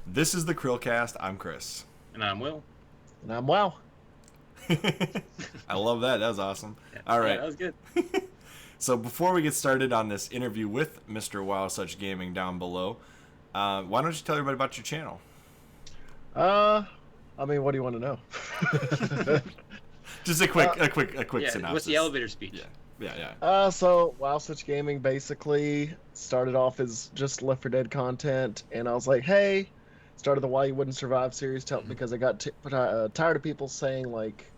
This is the CHRILLCAST. I'm Chris. And I'm Will. And I'm Wow. I love that. That was awesome. Yeah, All right. Yeah, that was good. So before we get started on this interview with Mr. WowSuchGaming down below, why don't you tell everybody about your channel? What do you want to know? Just a quick Yeah, synopsis. what's the elevator speech? Yeah. So WowSuchGaming basically started off as just Left 4 Dead content, and I was like, hey, started the Why You Wouldn't Survive series because I got tired of people saying like,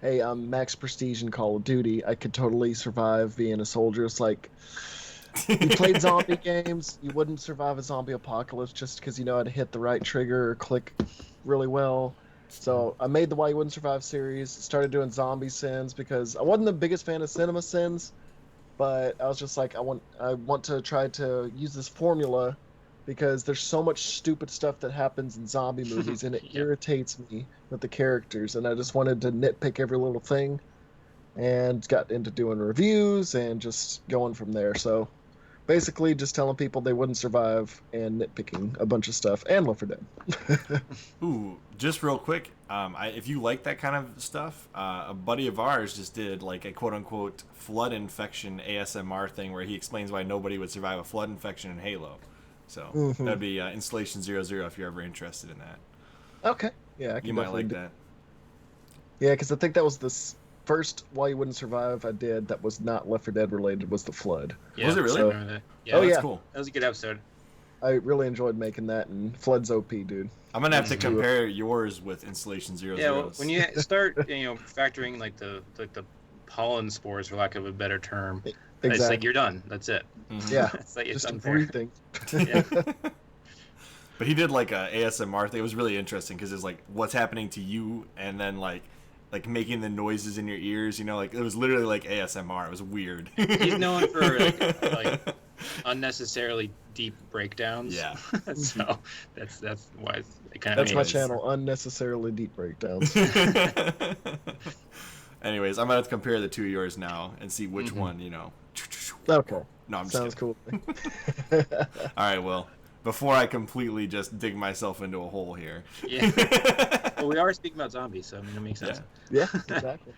hey, I'm max prestige in Call of Duty. I could totally survive being a soldier. It's like, you played zombie games, you wouldn't survive a zombie apocalypse just because you know how to hit the right trigger or click really well. So I made the Why You Wouldn't Survive series, started doing zombie sins because I wasn't the biggest fan of cinema sins, but I was just like, I want to try to use this formula because there's so much stupid stuff that happens in zombie movies and it irritates me with the characters, and I just wanted to nitpick every little thing and got into doing reviews and just going from there. So basically just telling people they wouldn't survive and nitpicking a bunch of stuff and Left 4 Dead. Ooh, just real quick, if you like that kind of stuff, a buddy of ours just did like a quote-unquote flood infection ASMR thing where he explains why nobody would survive a flood infection in Halo. So that'd be Installation 00 if you're ever interested in that. Okay. Yeah, I can You might like that. Yeah, because I think that was the first Why You Wouldn't Survive I did that was not Left 4 Dead related was the Flood. Yeah, Was it really? I remember that. Yeah, Oh, That's yeah. cool. That was a good episode. I really enjoyed making that, and Flood's OP, dude. I'm gonna have to compare yours with Installation 00. Yeah, well, when you start, factoring like the pollen spores, for lack of a better term, it's like you're done. That's it. Mhm. Yeah, It's like it's just unfair. breathing. Yeah. But he did like a ASMR thing. It was really interesting because it's like what's happening to you, and then like making the noises in your ears. Like it was literally like ASMR. It was weird. He's known for like unnecessarily deep breakdowns. Yeah. So that's why it kind of. That's my channel, unnecessarily deep breakdowns. Anyways, I'm gonna have to compare the two of yours now and see which one. Okay. No, I'm just Sounds kidding. cool. All right, well, before I completely just dig myself into a hole here. Yeah. Well, we are speaking about zombies, so I mean it makes sense. Yeah, exactly.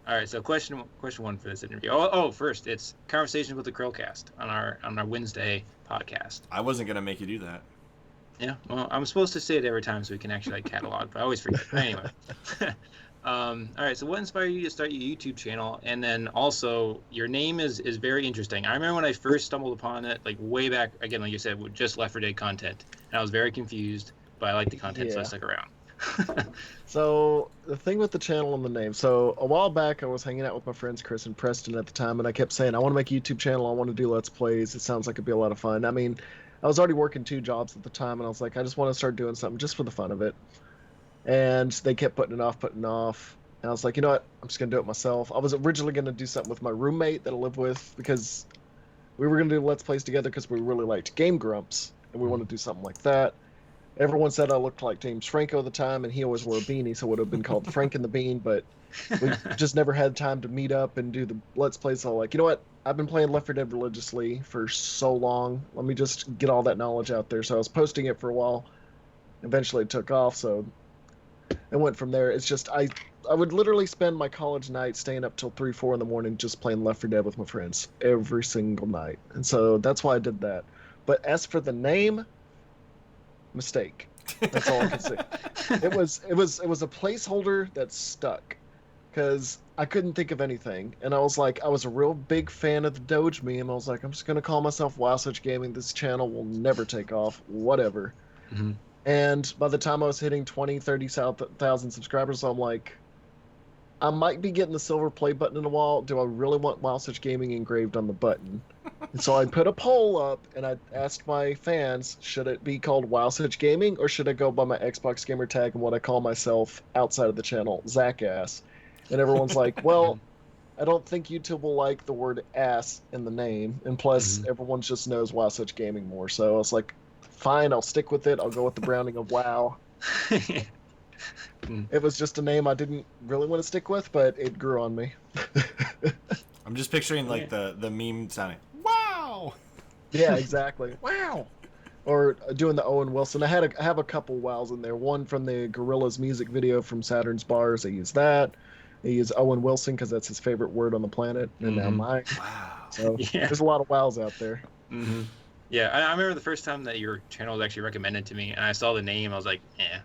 All right, so question one for this interview. Oh, first it's conversations with the CHRILLCAST on our Wednesday podcast. I wasn't gonna make you do that. Yeah, well, I'm supposed to say it every time so we can actually catalog, but I always forget. Anyway, all right. So what inspired you to start your YouTube channel? And then also your name is very interesting. I remember when I first stumbled upon it, like way back again, like you said, with just Left 4 Dead content, and I was very confused, but I liked the content, so I stuck around. So the thing with the channel and the name. So a while back, I was hanging out with my friends Chris and Preston at the time, and I kept saying, I want to make a YouTube channel. I want to do Let's Plays. It sounds like it'd be a lot of fun. I mean, I was already working 2 jobs at the time, and I was like, I just want to start doing something just for the fun of it. And they kept putting it off. And I was like, you know what? I'm just going to do it myself. I was originally going to do something with my roommate that I live with because we were going to do Let's Plays together because we really liked Game Grumps, and we wanted to do something like that. Everyone said I looked like James Franco at the time, and he always wore a beanie, so it would have been called Frank and the Bean, but we just never had time to meet up and do the Let's Plays. So like, you know what? I've been playing Left 4 Dead religiously for so long. Let me just get all that knowledge out there. So I was posting it for a while. Eventually it took off, so it went from there. It's just I would literally spend my college night staying up till 3, 4 in the morning just playing Left 4 Dead with my friends every single night. And so that's why I did that. But as for the name, mistake. That's all I can say. It was a placeholder that stuck because I couldn't think of anything, and I was like, I was a real big fan of the Doge meme. I was like, I'm just gonna call myself WowSuchGaming. This channel will never take off, whatever. Mm-hmm. And by the time I was hitting 30,000 subscribers, I'm like, I might be getting the silver play button in a while. Do I really want WowSuchGaming engraved on the button? And so I put a poll up, and I asked my fans, should it be called WowSuchGaming, or should I go by my Xbox gamer tag and what I call myself outside of the channel, Zackass? And everyone's like, well, I don't think YouTube will like the word ass in the name, and plus everyone just knows WowSuchGaming more. So I was like, fine, I'll stick with it. I'll go with the branding of Wow. It was just a name I didn't really want to stick with, but it grew on me. I'm just picturing like the meme sounding. Wow. Yeah, exactly. Wow. or doing the Owen Wilson. I have a couple wows in there. One from the Gorillaz music video from Saturn's Bars. I use that. I use Owen Wilson because that's his favorite word on the planet, and now mine. Wow. So Yeah. there's a lot of wows out there. Mm-hmm. Yeah, I remember the first time that your channel was actually recommended to me, and I saw the name. I was like, eh.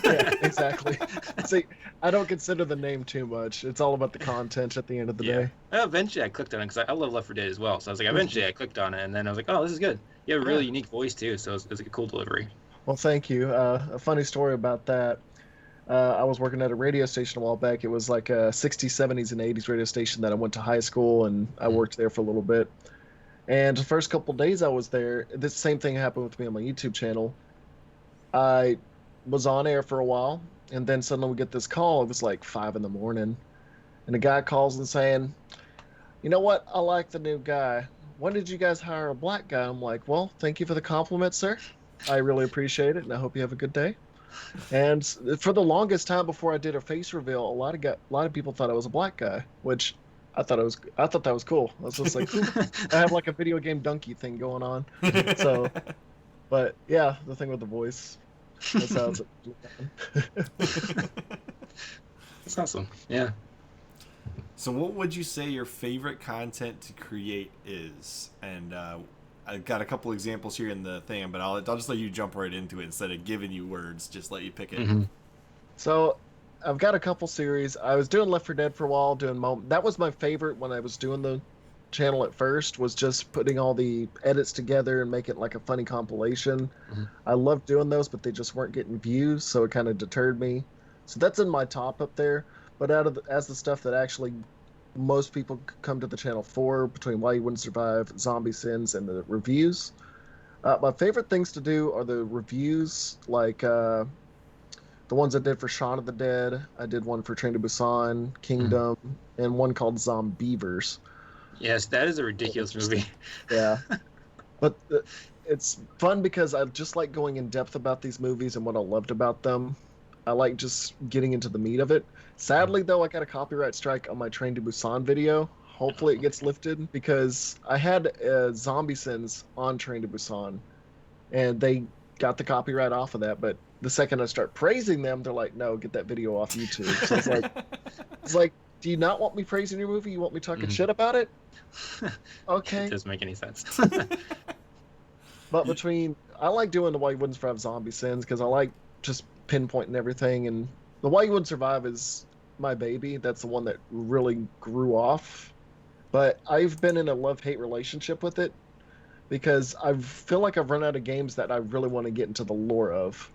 Yeah, exactly. See, I don't consider the name too much. It's all about the content at the end of the day. Eventually, I clicked on it because I love Left 4 Dead as well. So I was like, eventually, I clicked on it, and then I was like, oh, this is good. You have a really unique voice too, so it's like a cool delivery. Well, thank you. A funny story about that. I was working at a radio station a while back. It was like a 60s, 70s, and 80s radio station that I went to high school, and I worked there for a little bit. And the first couple days I was there, the same thing happened with me on my YouTube channel. I was on air for a while, and then suddenly we get this call. It was like 5 in the morning, and the guy calls and saying, "You know what? I like the new guy. When did you guys hire a black guy?" I'm like, "Well, thank you for the compliment, sir. I really appreciate it, and I hope you have a good day." And for the longest time before I did a face reveal, a lot of people thought I was a black guy, which I thought that was cool. I was just like, "Ooh, I have like a video game donkey thing going on." So, but yeah, the thing with the voice, that's how it's. That's awesome. Yeah. So what would you say your favorite content to create is? And I've got a couple examples here in the thing, but I'll just let you jump right into it instead of giving you words. Just let you pick it. Mm-hmm. So I've got a couple series. I was doing Left 4 Dead for a while, that was my favorite when I was doing the channel at first, was just putting all the edits together and make it like a funny compilation. I loved doing those, but they just weren't getting views, so it kind of deterred me. So that's in my top up there. But as the stuff that actually most people come to the channel for, between Why You Wouldn't Survive, Zombie Sins, and the reviews, my favorite things to do are the reviews, like the ones I did for Shaun of the Dead. I did one for Train to Busan, Kingdom, and one called Zombievers. Yes, that is a ridiculous movie. Yeah. But it's fun because I just like going in depth about these movies and what I loved about them. I like just getting into the meat of it. Sadly, though, I got a copyright strike on my Train to Busan video. Hopefully it gets lifted, because I had Zombie Sins on Train to Busan, and they got the copyright off of that. But the second I start praising them, they're like, "No, get that video off YouTube." So it's like, do you not want me praising your movie? You want me talking shit about it? Okay. It doesn't make any sense. But I like doing the Why You Wouldn't Survive Zombie Sins, because I like just pinpointing everything, and the Why You Wouldn't Survive is my baby. That's the one that really grew off. But I've been in a love-hate relationship with it, because I feel like I've run out of games that I really want to get into the lore of.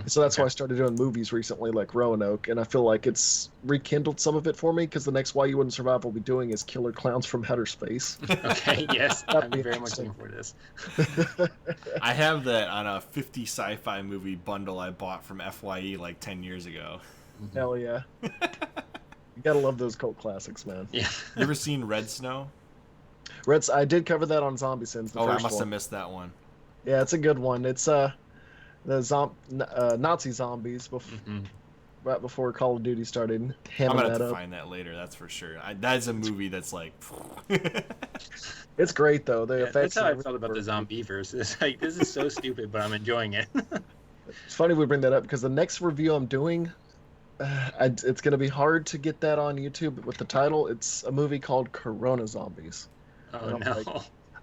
So that's why I started doing movies recently, like Roanoke, and I feel like it's rekindled some of it for me, because the next Why You Wouldn't Survive we'll be doing is Killer Clowns from Outer Space. Okay, yes, I'm very much looking forward to this. I have that on a 50 sci-fi movie bundle I bought from FYE like 10 years ago. Hell yeah. You gotta love those cult classics, man. Yeah. You ever seen Red Snow? I did cover that on Zombie Sins, the I first must one. have missed that one. Yeah, it's a good one. It's the Nazi zombies right before Call of Duty started hamming I'm gonna have that to up. find that later. That's for sure. That's a movie that's like. It's great though. The effects. That's how I felt about the Zombievers. It's like, this is so stupid, but I'm enjoying it. It's funny we bring that up, because the next review I'm doing, it's gonna be hard to get that on YouTube with the title. It's a movie called Corona Zombies. Oh no.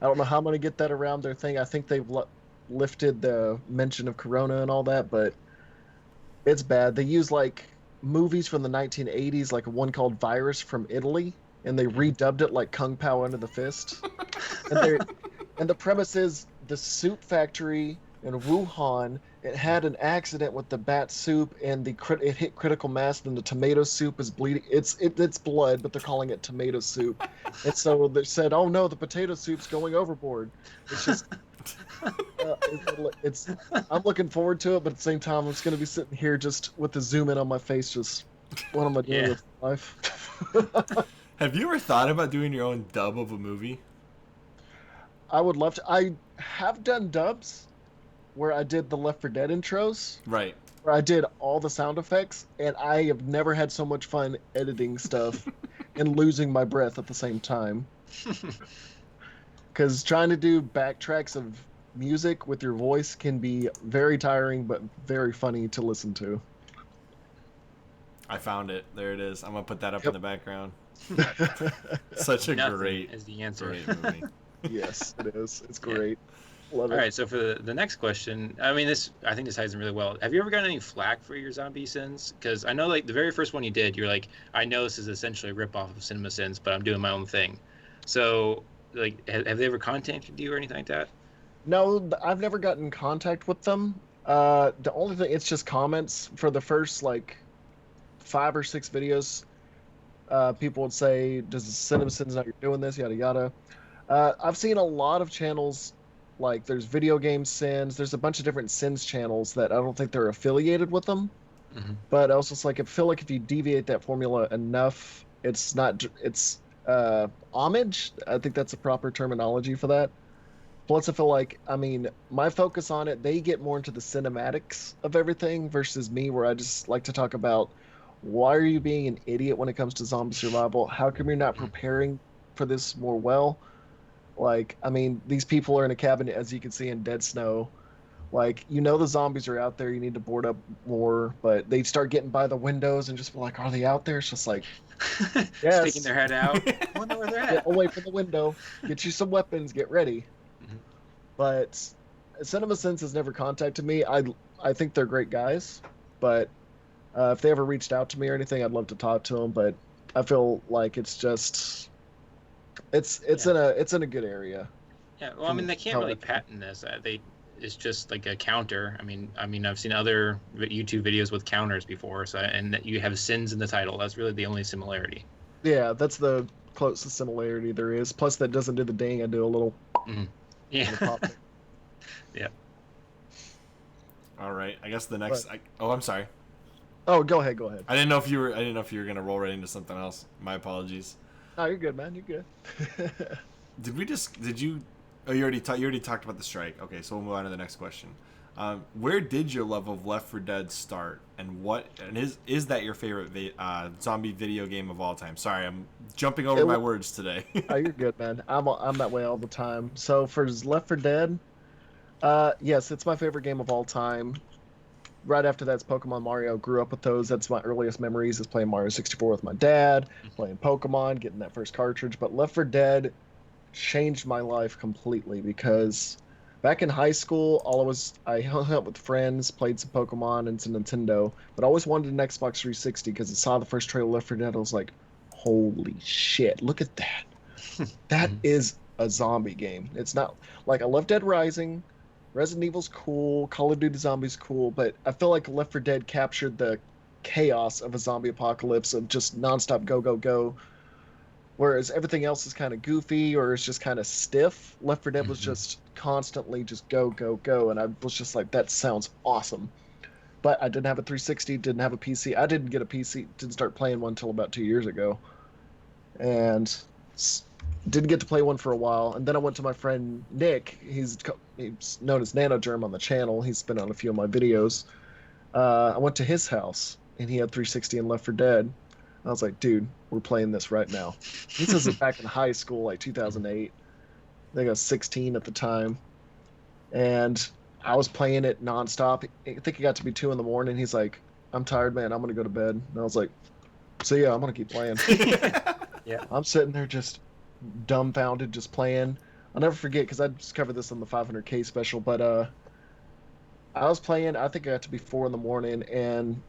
I don't know how I'm gonna get that around their thing. I think they've lifted the mention of Corona and all that, but it's bad. They use like movies from the 1980s, like one called Virus from Italy, and they redubbed it like Kung Pao Under the Fist. And the premise is the soup factory in Wuhan, it had an accident with the bat soup, and it hit critical mass, and the tomato soup is bleeding. It's blood, but they're calling it tomato soup. And so they said, "Oh no, the potato soup's going overboard." It's just I'm looking forward to it, but at the same time, I'm just going to be sitting here just with the zoom in on my face, just what am I doing with life? Have you ever thought about doing your own dub of a movie? I would love to. I have done dubs where I did the Left 4 Dead intros, Right. where I did all the sound effects, and I have never had so much fun editing stuff and losing my breath at the same time. Because trying to do backtracks of music with your voice can be very tiring, but very funny to listen to. I found it. There it is. I'm gonna put that up in Yep. the background. Such a Nothing great is the answer. great movie. Yes, it is. It's Yeah. great. Love it. All right, so for the next question, I mean, I think this ties in really well. Have you ever gotten any flack for your zombie sins? Because I know, like, the very first one you did, you're like, I know this is essentially a ripoff of Cinema Sins, but I'm doing my own thing. So, like, have they ever contacted you or anything like that? No, I've never gotten in contact with them. The only thing, it's just comments for the first like 5 or 6 videos. People would say, "Does the Cinema Sins know you're doing this?" Yada yada. I've seen a lot of channels, like there's video game sins. There's a bunch of different sins channels that I don't think they're affiliated with them. Mm-hmm. But I was just like, I feel like if you deviate that formula enough, it's not. It's homage. I think that's the proper terminology for that. Plus, I feel like, I mean, my focus on it, they get more into the cinematics of everything versus me, where I just like to talk about why are you being an idiot when it comes to zombie survival? How come you're not preparing for this more well? Like, I mean, these people are in a cabin, as you can see in Dead Snow. Like, you know the zombies are out there, you need to board up more, but they start getting by the windows and just be like, are they out there? It's just like, yes. Sticking their head out. I wonder where they're Get at. away from the window, get you some weapons, get ready. Mhm. But Cinema Sins has never contacted me. I think they're great guys, but if they ever reached out to me or anything, I'd love to talk to them. But I feel like it's just it's in a good area. Yeah, well, I mean, they can't really Public. patent this. It's just like a counter. I mean, I've seen other YouTube videos with counters before, so and that you have sins in the title. That's really the only similarity. Yeah, that's the closest similarity there is. Plus, that doesn't do the ding. I do a little. Mm-hmm. Yeah. pop. Yeah. All right. I guess the next. I'm sorry. Oh, go ahead. Go ahead. I didn't know if you were gonna roll right into something else. My apologies. Oh, you're good, man. You're good. Did you? Oh, you already talked about the strike. Okay, so we'll move on to the next question. Where did your love of Left 4 Dead start, and is that your favorite zombie video game of all time? Sorry, I'm jumping over my words today. Oh, you're good, man. I'm that way all the time. So for Left 4 Dead, yes, it's my favorite game of all time. Right after that's Pokemon Mario. Grew up with those. That's my earliest memories, is playing Mario 64 with my dad, playing Pokemon, getting that first cartridge. But Left 4 Dead changed my life completely because back in high school, I hung out with friends, played some Pokemon and some Nintendo, but I always wanted an Xbox 360 because I saw the first trailer of Left 4 Dead. I was like, holy shit, look at that. That is a zombie game. It's not like I love Dead Rising. Resident Evil's cool, Call of Duty Zombies cool, but I feel like Left 4 Dead captured the chaos of a zombie apocalypse of just nonstop go, go, go. Whereas everything else is kind of goofy or it's just kind of stiff. Left 4 Dead was just constantly just go, go, go. And I was just like, that sounds awesome. But I didn't have a 360, didn't have a PC. I didn't get a PC, didn't start playing one until about 2 years ago. And didn't get to play one for a while. And then I went to my friend Nick. He's known as NanoGerm on the channel. He's been on a few of my videos. I went to his house and he had 360 and Left 4 Dead. I was like, dude, we're playing this right now. This is back in high school, like 2008. I think I was 16 at the time. And I was playing it nonstop. I think it got to be 2 in the morning. He's like, I'm tired, man. I'm going to go to bed. And I was like, so yeah, I'm going to keep playing. Yeah. I'm sitting there just dumbfounded, just playing. I'll never forget, because I just covered this on the 500K special, but I was playing, I think I got to be 4 in the morning, and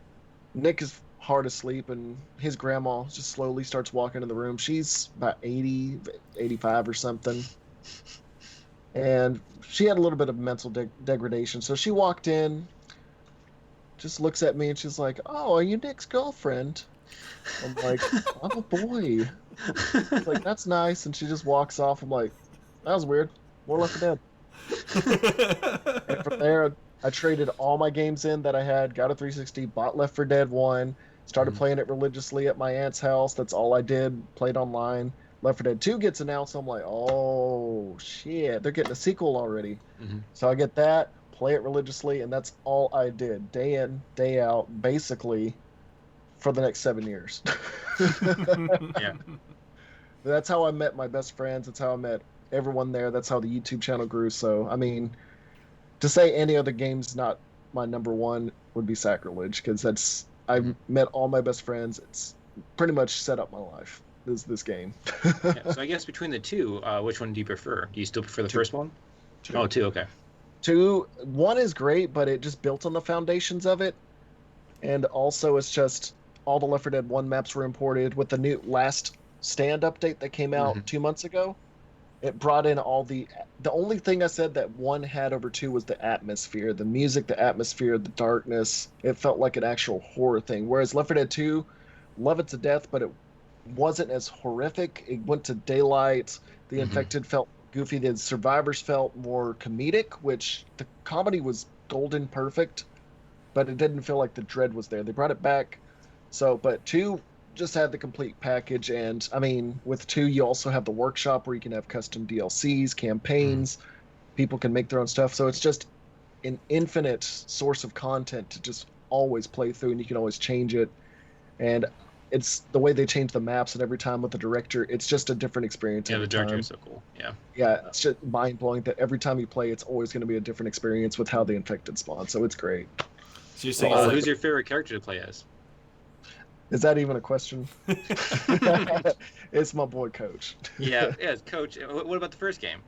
Nick is hard asleep, and his grandma just slowly starts walking in the room. She's about 80, 85 or something. And she had a little bit of mental degradation. So she walked in, just looks at me, and she's like, oh, are you Nick's girlfriend? I'm like, I'm a boy. She's like, that's nice. And she just walks off. I'm like, that was weird. More Left 4 Dead. And from there, I traded all my games in that I had, got a 360, bought Left 4 Dead 1, started playing it religiously at my aunt's house. That's all I did, played online. Left 4 Dead 2 gets announced. I'm like, oh, shit, they're getting a sequel already. So I get that, play it religiously, and that's all I did, day in, day out, basically, for the next 7 years. Yeah. That's how I met my best friends. That's how I met everyone there. That's how the YouTube channel grew. So, I mean, to say any other game's not my number one would be sacrilege, because I've met all my best friends. It's pretty much set up my life. This game. Yeah, so I guess between the two, which one do you prefer? Do you still prefer the first one? Two. Oh, two. Okay. One is great, but it just built on the foundations of it, and also it's just all the Left 4 Dead 1 maps were imported with the new Last Stand update that came out 2 months ago. It brought in all the only thing I said that one had over two was the atmosphere, the music, the atmosphere, the darkness. It felt like an actual horror thing. Whereas Left 4 Dead 2, love it to death, but it wasn't as horrific. It went to daylight. The infected felt goofy. The survivors felt more comedic, which the comedy was golden perfect, but it didn't feel like the dread was there. They brought it back. So, but 2 just had the complete package, and I mean, with 2 you also have the workshop where you can have custom DLCs, campaigns, people can make their own stuff, so it's just an infinite source of content to just always play through, and you can always change it. And it's the way they change the maps, and every time with the director, it's just a different experience. Yeah, the director time. is so cool. Yeah, it's just mind-blowing that every time you play, it's always going to be a different experience with how the infected spawn, so it's great. So you're saying who's your favorite character to play as? Is that even a question? It's my boy Coach. Yeah, it's Coach. What about the first game?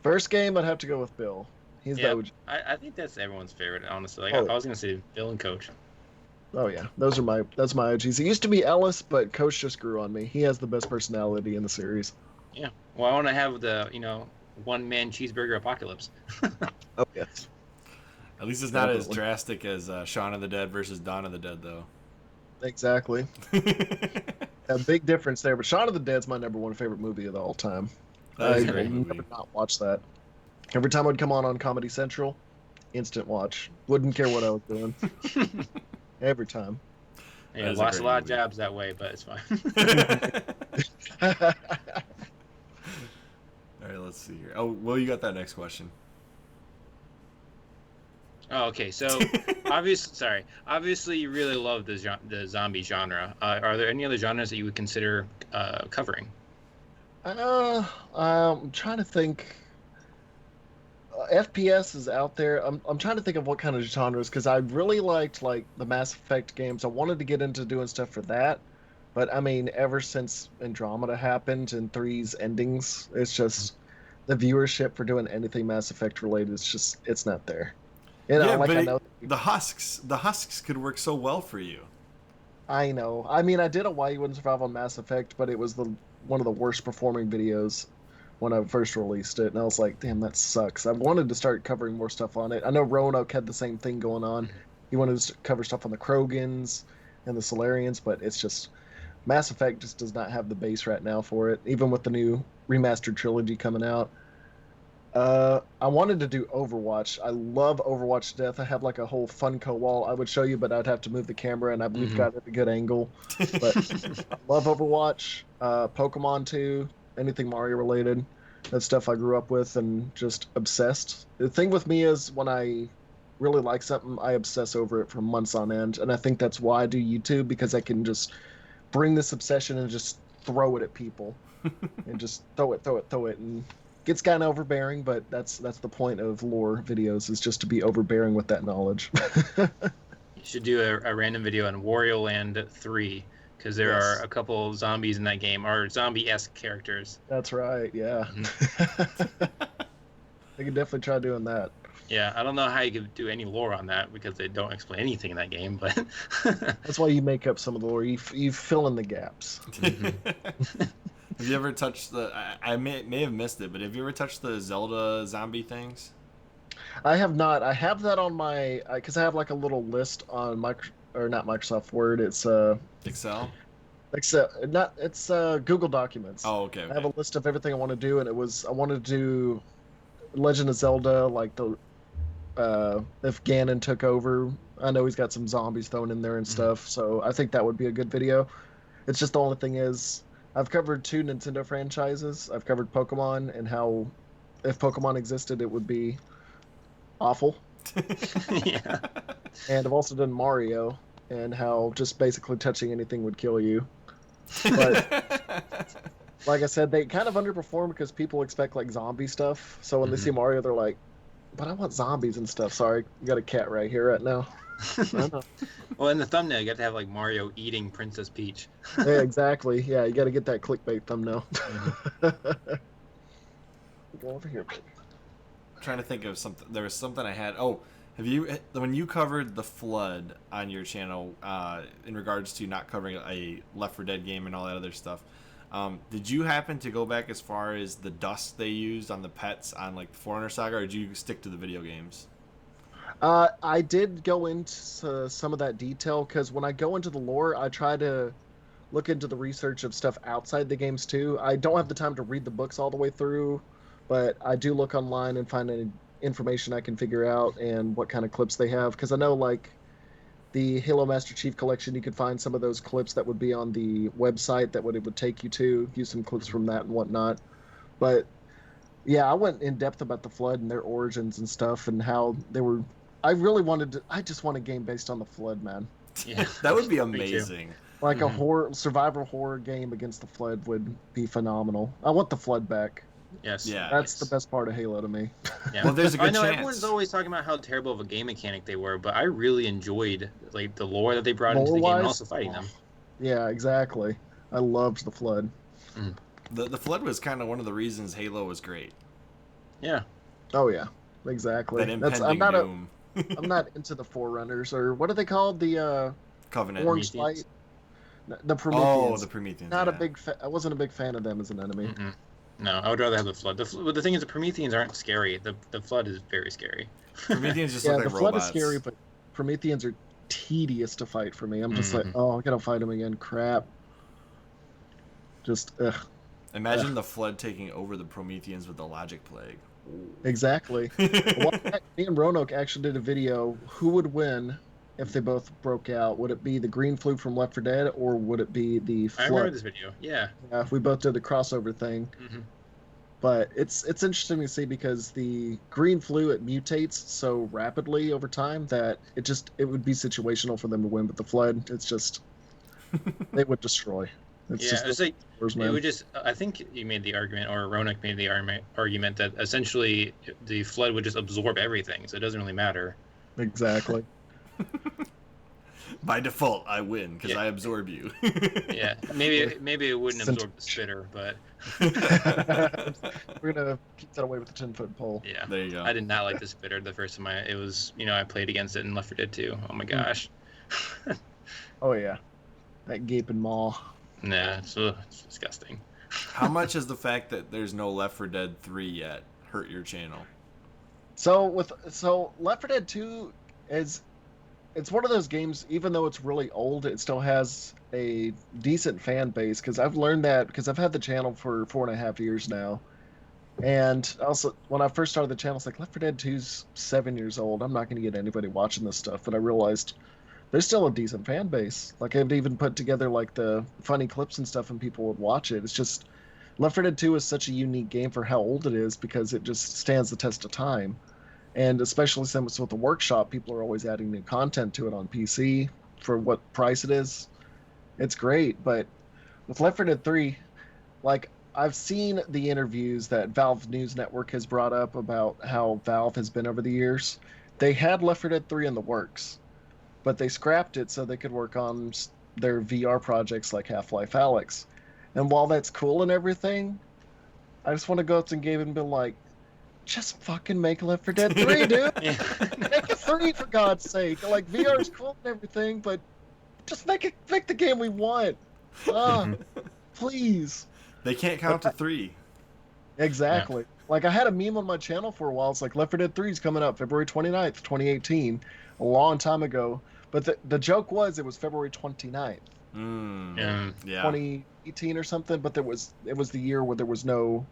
First game, I'd have to go with Bill. He's the OG. I think that's everyone's favorite, honestly. Oh. I was gonna say Bill and Coach. Oh yeah, that's my OGs. It used to be Ellis, but Coach just grew on me. He has the best personality in the series. Yeah. Well, I want to have the one-man cheeseburger apocalypse. Oh yes. At least it's not as drastic as Shaun of the Dead versus Dawn of the Dead, though. Exactly. A big difference there, but Shaun of the Dead's my number one favorite movie of all time. That is a I great movie. never not watch that. Every time I'd come on Comedy Central, instant watch. Wouldn't care what I was doing. Every time. Yeah, lost a lot of jobs that way, but it's fine. All right, let's see here. Oh, well, you got that next question. Oh, okay. So, obviously, you really love the zombie genre. Are there any other genres that you would consider covering? I'm trying to think. FPS is out there. I'm trying to think of what kind of genres, because I really liked like the Mass Effect games. I wanted to get into doing stuff for that, but I mean, ever since Andromeda happened and 3's endings, it's just the viewership for doing anything Mass Effect related. It's not there. You know, yeah, like but I know the husks could work so well for you. I know. I mean, I did a Why You Wouldn't Survive on Mass Effect, but it was one of the worst performing videos when I first released it, and I was like, damn, that sucks. I wanted to start covering more stuff on it. I know Roanoke had the same thing going on. He wanted to cover stuff on the Krogans and the Solarians, but it's just Mass Effect just does not have the base right now for it, even with the new remastered trilogy coming out. I wanted to do Overwatch. I love Overwatch to death. I have like a whole Funko wall I would show you, but I'd have to move the camera, and we've got it at a good angle. But I love Overwatch, Pokemon 2, anything Mario related. That's stuff I grew up with and just obsessed. The thing with me is when I really like something, I obsess over it for months on end, and I think that's why I do YouTube, because I can just bring this obsession and just throw it at people and just throw it, and gets kind of overbearing, but that's the point of lore videos, is just to be overbearing with that knowledge. You should do a random video on Wario Land 3, because there are a couple zombies in that game, or zombie-esque characters. That's right, yeah. I could definitely try doing that. Yeah, I don't know how you could do any lore on that, because they don't explain anything in that game, but... That's why you make up some of the lore. You fill in the gaps. Have you ever touched the... I may have missed it, but have you ever touched the Zelda zombie things? I have not. I have that on my... Because I have like a little list on not Microsoft Word. It's... Excel? It's Google Documents. Oh, okay. I have a list of everything I want to do, and I wanted to do Legend of Zelda, like if Ganon took over. I know he's got some zombies thrown in there and stuff, so I think that would be a good video. It's just the only thing is, I've covered 2 Nintendo franchises. I've covered Pokemon, and how if Pokemon existed, it would be awful. Yeah. And I've also done Mario, and how just basically touching anything would kill you. But like I said, they kind of underperform because people expect like zombie stuff. So when they see Mario, they're like, but I want zombies and stuff. Sorry, you got a cat right here right now. I know. Well, in the thumbnail, you got to have like Mario eating Princess Peach. Yeah, exactly. Yeah, you got to get that clickbait thumbnail. Go over here, baby. I'm trying to think of something. There was something I had. Oh, when you covered the flood on your channel in regards to not covering a Left 4 Dead game and all that other stuff, did you happen to go back as far as the dust they used on the pets on like Forerunner Saga, or did you stick to the video games? I did go into some of that detail because when I go into the lore, I try to look into the research of stuff outside the games too. I don't have the time to read the books all the way through, but I do look online and find any information I can figure out and what kind of clips they have. Because I know like the Halo Master Chief Collection, you could find some of those clips that would be on the website that it would take you to, use some clips from that and whatnot. But yeah, I went in depth about the Flood and their origins and stuff and how they were. I just want a game based on the Flood, man. Yeah, That would be amazing. Like a survival horror game against the Flood would be phenomenal. I want the Flood back. Yes. Yeah. That's the best part of Halo to me. Yeah. Well, there's a good I know chance. everyone's always talking about how terrible of a game mechanic they were, but I really enjoyed like the lore that they brought into the game and also fighting them. Yeah, exactly. I loved the Flood. The flood was kind of one of the reasons Halo was great. Yeah. Oh yeah, exactly. That impending doom. I'm not into the Forerunners, or what are they called? The Covenant. Orange Prometheans. Light. The Prometheans. Oh, the Prometheans. Not yeah. a big. I wasn't a big fan of them as an enemy. Mm-mm. No, I would rather have the Flood. But the thing is, the Prometheans aren't scary. The Flood is very scary. Prometheans just Yeah, look the like Flood robots. is scary, but Prometheans are tedious to fight for me. I'm just like, oh, I gotta fight them again. Crap. Just ugh. Imagine the Flood taking over the Prometheans with the Logic Plague. Ooh. Exactly. Well, me and Roanoke actually did a video. Who would win if they both broke out? Would it be the Green Flu from Left 4 Dead, or would it be the I Flood? remember this video. Yeah. Yeah, we both did the crossover thing. Mm-hmm. But it's interesting to see because the Green Flu, it mutates so rapidly over time that it would be situational for them to win. But the Flood, it's just they would destroy. It's like it would just. I think you made the argument, or Roanoke made the argument that essentially the Flood would just absorb everything, so it doesn't really matter. Exactly. By default, I win because I absorb you. Yeah, maybe it wouldn't absorb the spitter, but We're gonna keep that away with the 10-foot pole. yeah, There you go. I did not like the spitter the first time I played against it in Left 4 Dead 2. Oh my gosh. Oh yeah, that gaping maw. Nah, it's disgusting. How much has the fact that there's no Left 4 Dead 3 yet hurt your channel? So Left 4 Dead 2 it's one of those games, even though it's really old, it still has a decent fan base, because I've learned that because I've had the channel for 4.5 years now. And also, when I first started the channel, it's like, Left 4 Dead 2's 7 years old. I'm not going to get anybody watching this stuff. But I realized there's still a decent fan base. Like, I've even put together, like, the funny clips and stuff, and people would watch it. It's just, Left 4 Dead 2 is such a unique game for how old it is, because it just stands the test of time. And especially since with the workshop, people are always adding new content to it on PC for what price it is. It's great, but with Left 4 Dead 3, like, I've seen the interviews that Valve News Network has brought up about how Valve has been over the years. They had Left 4 Dead 3 in the works, but they scrapped it so they could work on their VR projects like Half-Life Alyx. And while that's cool and everything, I just want to go up to Gabe and be like, just fucking make Left 4 Dead 3, dude. Make it 3 for God's sake. Like, VR is cool and everything, but just make the game we want. Please. They can't count to 3. Exactly. Yeah. Like, I had a meme on my channel for a while. It's like, Left 4 Dead 3 is coming up February 29th, 2018, a long time ago. But the joke was it was February 29th. Yeah. 2018 or something, but it was the year where there was no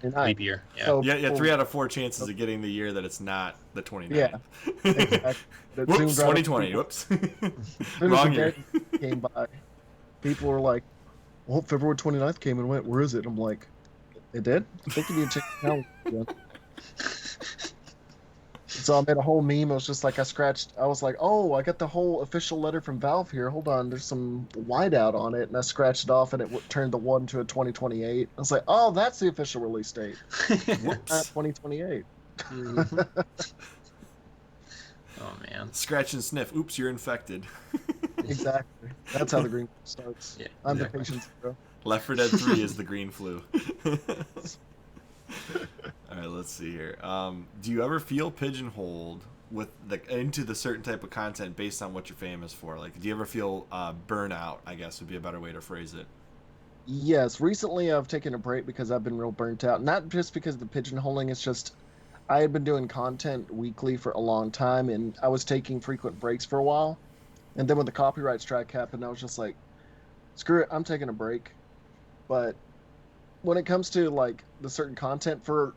leap year. Yeah. So, 3 out of 4 chances of getting the year that it's not the 29th. Yeah. Exactly. Whoops, 2020. Whoops. Wrong year. Came by. People were like, well, February 29th came and went. Where is it? I'm like, it did? I think you need to check the calendar. So I made a whole meme. It was just like I was like, oh, I got the whole official letter from Valve here. Hold on, there's some whiteout on it. And I scratched it off and it turned the 1 to a 2028. I was like, oh, that's the official release date. 2028. Mhm. Oh man. Scratch and sniff. Oops, you're infected. Exactly. That's how the green starts. Yeah, I'm exactly. the patient zero. Left 4 Dead 3 is the green flu. All right, let's see here. Do you ever feel pigeonholed with into the certain type of content based on what you're famous for? Like, do you ever feel burnout? I guess would be a better way to phrase it. Yes, recently I've taken a break because I've been real burnt out. Not just because of the pigeonholing, it's just I had been doing content weekly for a long time and I was taking frequent breaks for a while. And then when the copyright strike happened, I was just like, screw it, I'm taking a break. But when it comes to like the certain content for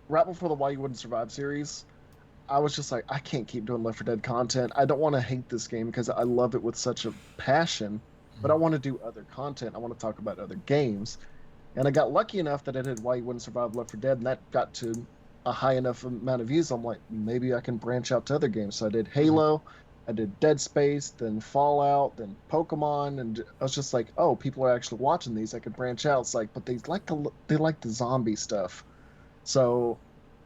right before the Why You Wouldn't Survive series, I was just like, I can't keep doing Left 4 Dead content. I don't want to hate this game because I love it with such a passion, but I want to do other content. I want to talk about other games. And I got lucky enough that I did Why You Wouldn't Survive Left 4 Dead, and that got to a high enough amount of views. I'm like, maybe I can branch out to other games. So I did Halo, I did Dead Space, then Fallout, then Pokemon, and I was just like, oh, people are actually watching these. I could branch out. It's like, but they like the zombie stuff. So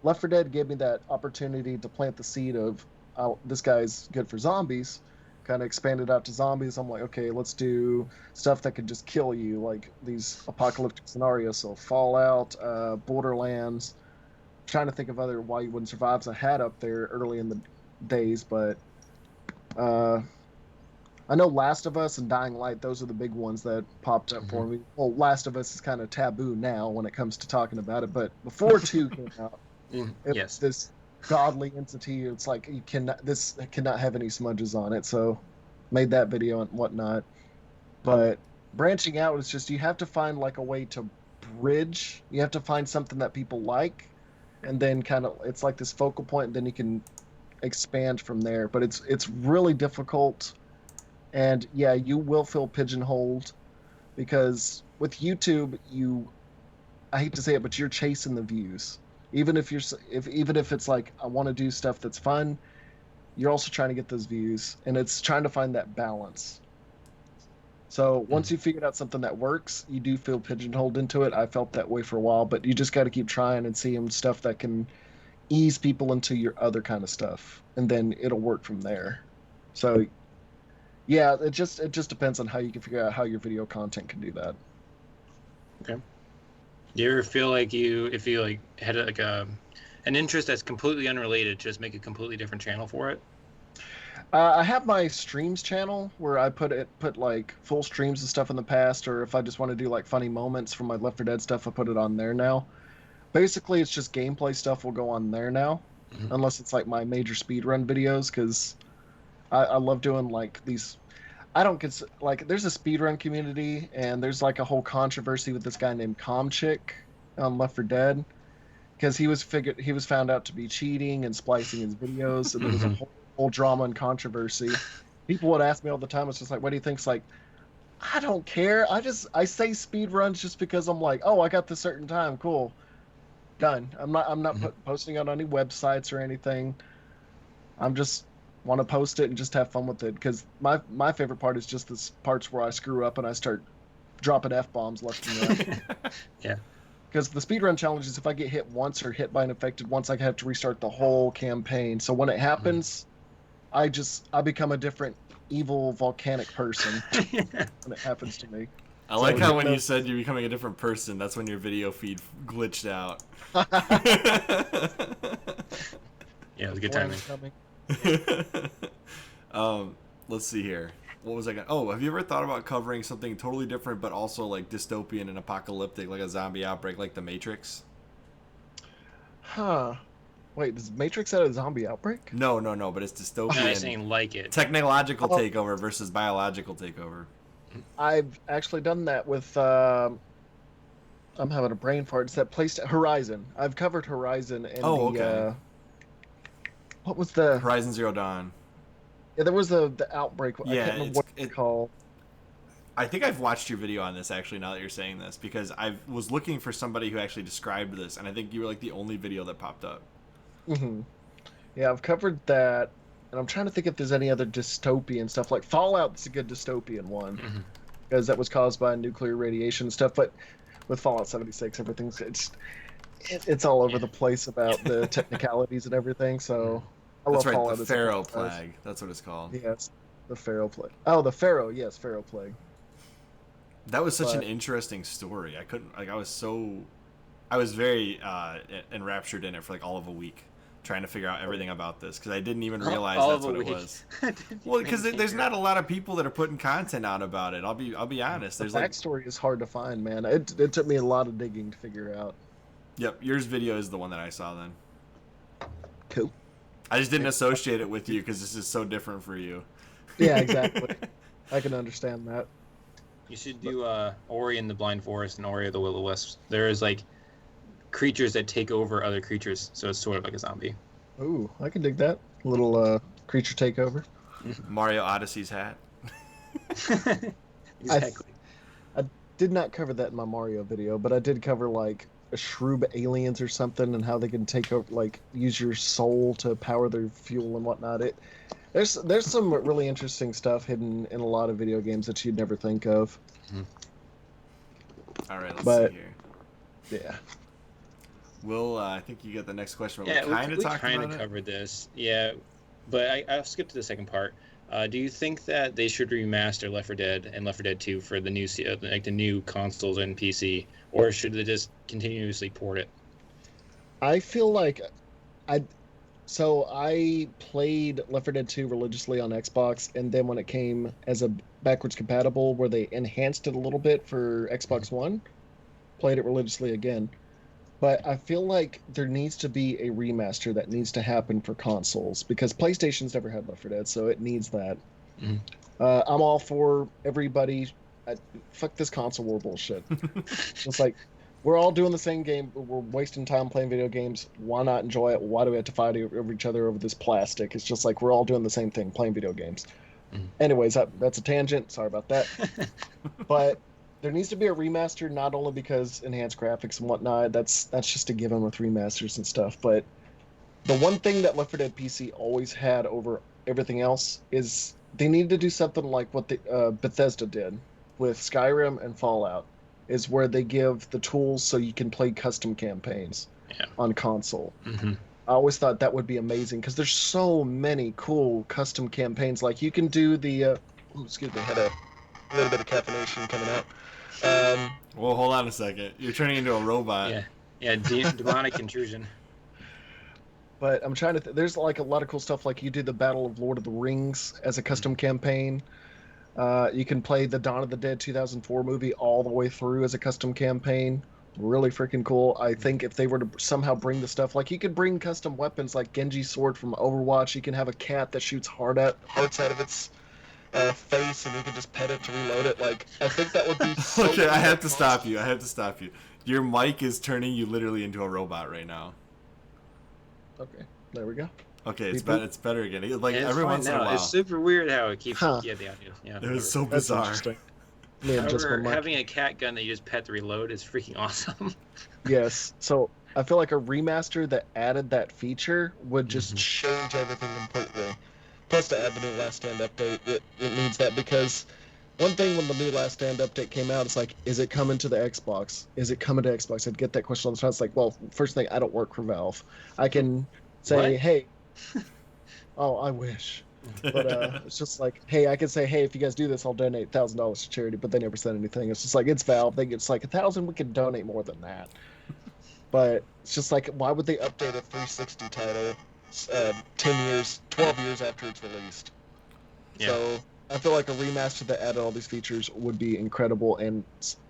Left 4 Dead gave me that opportunity to plant the seed of, oh, this guy's good for zombies. Kind of expanded out to zombies. I'm like, okay, let's do stuff that could just kill you, like these apocalyptic scenarios. So Fallout, Borderlands. Trying to think of other Why You Wouldn't Survive I had up there early in the days, but I know Last of Us and Dying Light, those are the big ones that popped up for me. Well, Last of Us is kind of taboo now when it comes to talking about it, but before 2 came out, it was this godly entity. It's like this cannot have any smudges on it, so made that video and whatnot. But branching out is just, you have to find like a way to bridge. You have to find something that people like, and then kind of it's like this focal point, and then you can expand from there. But it's really difficult, and yeah, you will feel pigeonholed because with YouTube, I hate to say it, but you're chasing the views. Even if it's like, I want to do stuff that's fun, you're also trying to get those views, and it's trying to find that balance. So once you figured out something that works, you do feel pigeonholed into it. I felt that way for a while, but you just got to keep trying and seeing stuff that can ease people into your other kind of stuff, and then it'll work from there. So yeah, it just depends on how you can figure out how your video content can do that. Okay. Do you ever feel like if you like had like an interest that's completely unrelated, just make a completely different channel for it? I have my streams channel where I put like full streams and stuff in the past, or if I just want to do like funny moments from my Left 4 Dead stuff, I put it on there now. Basically, it's just gameplay stuff will go on there now, unless it's like my major speedrun videos, because I love doing like these. I don't consider, like, there's a speedrun community, and there's like a whole controversy with this guy named Comchick on Left 4 Dead, because he was found out to be cheating and splicing his videos, and there was a whole drama and controversy. People would ask me all the time, it's just like, what do you think? It's like, I don't care. I say speedruns just because I'm like, oh, I got this certain time, cool, done. I'm not posting on any websites or anything. I'm just want to post it and just have fun with it, because my favorite part is just this parts where I screw up and I start dropping F-bombs left and right. Yeah. Because the speedrun challenge is if I get hit once or hit by an infected once, I have to restart the whole campaign. So when it happens, I become a different evil volcanic person when it happens to me. I like how when you said you're becoming a different person, that's when your video feed glitched out. Yeah, it was a good timing. Let's see here. What was I gonna? Oh, have you ever thought about covering something totally different, but also like dystopian and apocalyptic, like a zombie outbreak, like The Matrix? Huh. Wait, does Matrix have a zombie outbreak? No, but it's dystopian. I'm saying like it. Technological takeover versus biological takeover. I've actually done that with. I'm having a brain fart. It's that place, Horizon. I've covered Horizon and okay. What was the Horizon Zero Dawn? Yeah, there was the outbreak. Yeah, I can't remember what it's called. I think I've watched your video on this, actually, now that you're saying this, because I was looking for somebody who actually described this, and I think you were like the only video that popped up. Yeah, I've covered that, and I'm trying to think if there's any other dystopian stuff. Like Fallout's a good dystopian one, because that was caused by nuclear radiation and stuff. But with Fallout 76, it's all over Yeah. the place about the technicalities and everything. So I That's love right, the Fallout as a Pharaoh franchise. Plague. That's what it's called. Yes, the Pharaoh Plague. Oh, the Pharaoh. Yes, Pharaoh Plague. That was such an But interesting story. I couldn't like. I was very enraptured in it for like all of a week, trying to figure out everything about this because I didn't even realize All of that's a what it week. was. Didn't Well, even because there's figure not out. a lot of people that are putting content out about it. I'll be honest. the There's like, backstory is hard to find, man. It took me a lot of digging to figure out. yep, yours video is the one that I saw then. Cool. I just didn't associate it with you because this is so different for you. Yeah, exactly. I can understand that. You should do Ori and the Blind Forest and Ori of the Will-O-Wisps. There is like creatures that take over other creatures, so it's sort of like a zombie. Ooh, I can dig that. A little creature takeover. Mario Odyssey's hat. Exactly. I did not cover that in my Mario video, but I did cover like a shrub aliens or something and how they can take over, like use your soul to power their fuel and whatnot. There's some really interesting stuff hidden in a lot of video games that you'd never think of. All right, let's But- see here. Yeah. Will, I think you got the next question. But Yeah, we kind of talked kind about of it. covered this. Yeah, but I'll skip to the second part. Do you think that they should remaster Left 4 Dead and Left 4 Dead 2 for the new like the new consoles and PC, or should they just continuously port it? I feel like I played Left 4 Dead 2 religiously on Xbox, and then when it came as a backwards compatible where they enhanced it a little bit for Xbox One, played it religiously again. But I feel like there needs to be a remaster that needs to happen for consoles because PlayStation's never had Left 4 Dead, so it needs that. Mhm. I'm all for everybody. Fuck this console war bullshit. It's like we're all doing the same game. We're wasting time playing video games. Why not enjoy it? Why do we have to fight over each other over this plastic? It's just like we're all doing the same thing, playing video games. Mhm. Anyways, that's a tangent. Sorry about that. But there needs to be a remaster, not only because enhanced graphics and whatnot. That's just a given with remasters and stuff. But the one thing that Left 4 Dead PC always had over everything else is they needed to do something like what the Bethesda did with Skyrim and Fallout, is where they give the tools so you can play custom campaigns on console. Mm-hmm. I always thought that would be amazing because there's so many cool custom campaigns. Like you can do the excuse me, had a little bit of caffeination coming out. Well, hold on a second. You're turning into a robot. Yeah, demonic intrusion. But I'm trying to. There's like a lot of cool stuff. Like you do the Battle of Lord of the Rings as a custom campaign. You can play the Dawn of the Dead 2004 movie all the way through as a custom campaign. Really freaking cool. I think if they were to somehow bring the stuff, like you could bring custom weapons like Genji's sword from Overwatch. You can have a cat that shoots hearts out of its face, and you can just pet it to reload it. Like I think that would be. So Okay, cool. I have to stop you. Your mic is turning you literally into a robot right now. Okay, there we go. Okay, it's Reboot? better. It's better again. Like Yeah, it's every fine once in a now. while. It's super weird how it keeps Huh. the audio. Yeah, It was so That's bizarre. interesting. Let me adjust my However, mic. having a cat gun that you just pet to reload is freaking awesome. Yes. So I feel like a remaster that added that feature would just Mhm. change everything completely. Plus, to add the new Last Stand update, it needs that because one thing when the new Last Stand update came out, it's like, is it coming to the Xbox? Is it coming to Xbox? I'd get that question all the time. It's like, well, first thing, I don't work for Valve. I can say, What? hey. Oh, I wish. But it's just like, hey, I can say, hey, if you guys do this, I'll donate $1,000 to charity. But they never said anything. It's just like it's Valve. It's like 1,000. We can donate more than that. But it's just like, why would they update a 360 title 10 years, 12 years after it's released? Yeah. So I feel like a remaster that added all these features would be incredible and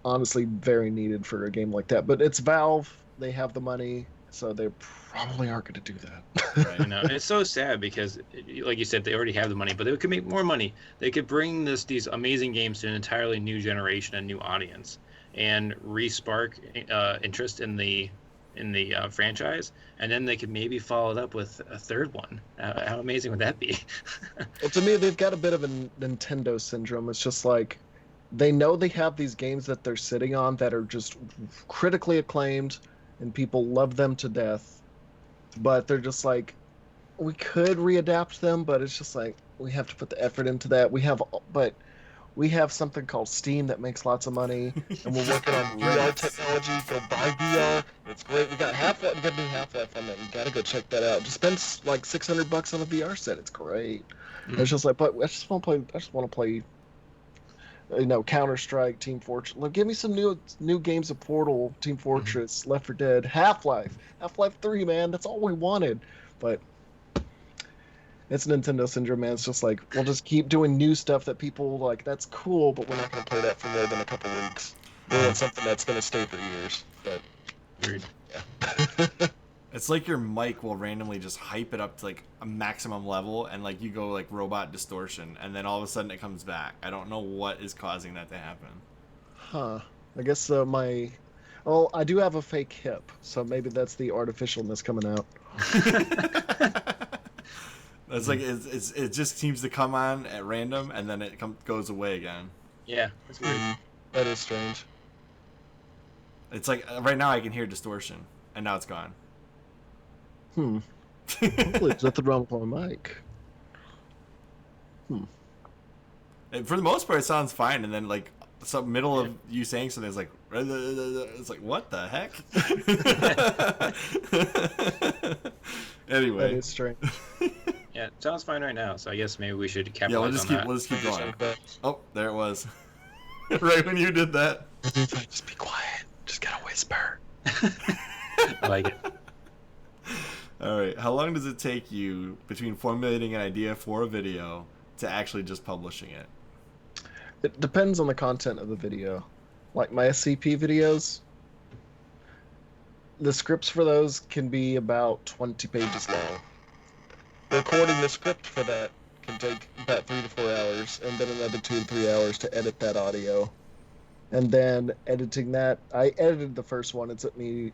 honestly very needed for a game like that. But it's Valve. They have the money, so they probably aren't going to do that. Right. And it's so sad because, like you said, they already have the money, but they could make more money. They could bring these amazing games to an entirely new generation and new audience, and re-spark interest in the franchise, and then they could maybe follow it up with a third one. How amazing would that be? Well, to me, they've got a bit of a Nintendo syndrome. It's just like they know they have these games that they're sitting on that are just critically acclaimed and people love them to death, but they're just like, we could readapt them, but it's just like we have to put the effort into that. But we have something called Steam that makes lots of money, and we're working on VR technology. Go buy VR. It's great. We got Half-Life, got new Half-Life on it. You gotta go check that out. Just spend like $600 on a VR set. It's great. It's just like, but I just want to play. I just want to play. Counter-Strike, Team Fortress. Look, give me some new games of Portal, Team Fortress, Left 4 Dead, Half-Life 3, man. That's all we wanted. But it's Nintendo syndrome, man. It's just like, we'll just keep doing new stuff that people like. That's cool, but we're not going to play that for more than a couple weeks. We want something that's going to stay for years. But Agreed. yeah. It's like your mic will randomly just hype it up to like a maximum level, and like you go like robot distortion, and then all of a sudden it comes back. I don't know what is causing that to happen. Huh. I guess I do have a fake hip, so maybe that's the artificialness coming out. It's like it just seems to come on at random, and then it goes away again. Yeah, that's weird. That is strange. It's like right now I can hear distortion, and now it's gone. Hopefully there's nothing wrong with my mic. And for the most part, it sounds fine, and then like some middle of you saying something is like, it's like, what the heck? Anyway, That is strange. Yeah, it sounds fine right now. So I guess maybe we should capitalize on that. we'll just keep going. Oh, there it was. Right when you did that. Just be quiet. Just gotta whisper. I like it. All right. How long does it take you between formulating an idea for a video to actually just publishing it? It depends on the content of the video. Like my SCP videos, the scripts for those can be about 20 pages long. Recording the script for that can take about 3 to 4 hours, and then another 2 to 3 hours to edit that audio. And then editing that, I edited the first one. It took me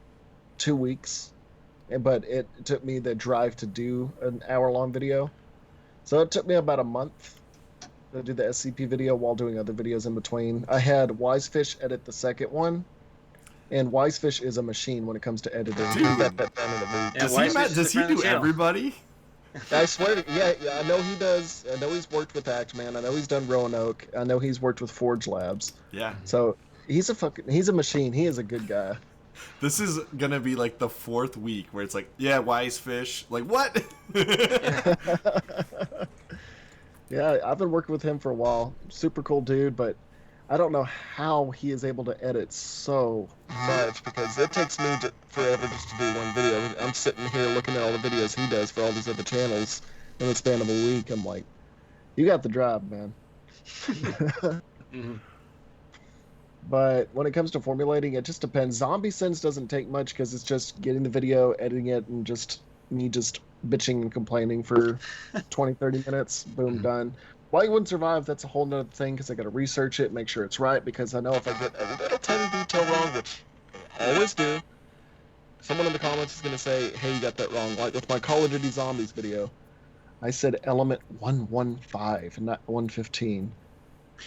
2 weeks, but it took me the drive to do an hour-long video. So it took me about a month to do the SCP video while doing other videos in between. I had Wisefish edit the second one, and Wisefish is a machine when it comes to editing. Dude. He got that done in a movie. Yeah, Does he do everybody? I swear, yeah, I know he does. I know he's worked with Actman. I know he's done Roanoke. I know he's worked with Forge Labs. Yeah. So he's a machine. He is a good guy. This is gonna be like the 4th week where it's like, yeah, Wisefish. Like, what? Yeah, I've been working with him for a while. Super cool dude, but I don't know how he is able to edit so much, because it takes me forever just to do one video. I'm sitting here looking at all the videos he does for all these other channels in the span of a week. I'm like, you got the drive, man. But when it comes to formulating, it just depends. Zombie Sins doesn't take much because it's just getting the video, editing it, and just me just bitching and complaining for 20, 30 minutes. Boom, done. Why You Wouldn't Survive, that's a whole nother thing, because I got to research it, make sure it's right, because I know if I get a little tiny detail wrong, which I always do, someone in the comments is going to say, hey, you got that wrong. Like with my Call of Duty Zombies video, I said element 115 and not 115.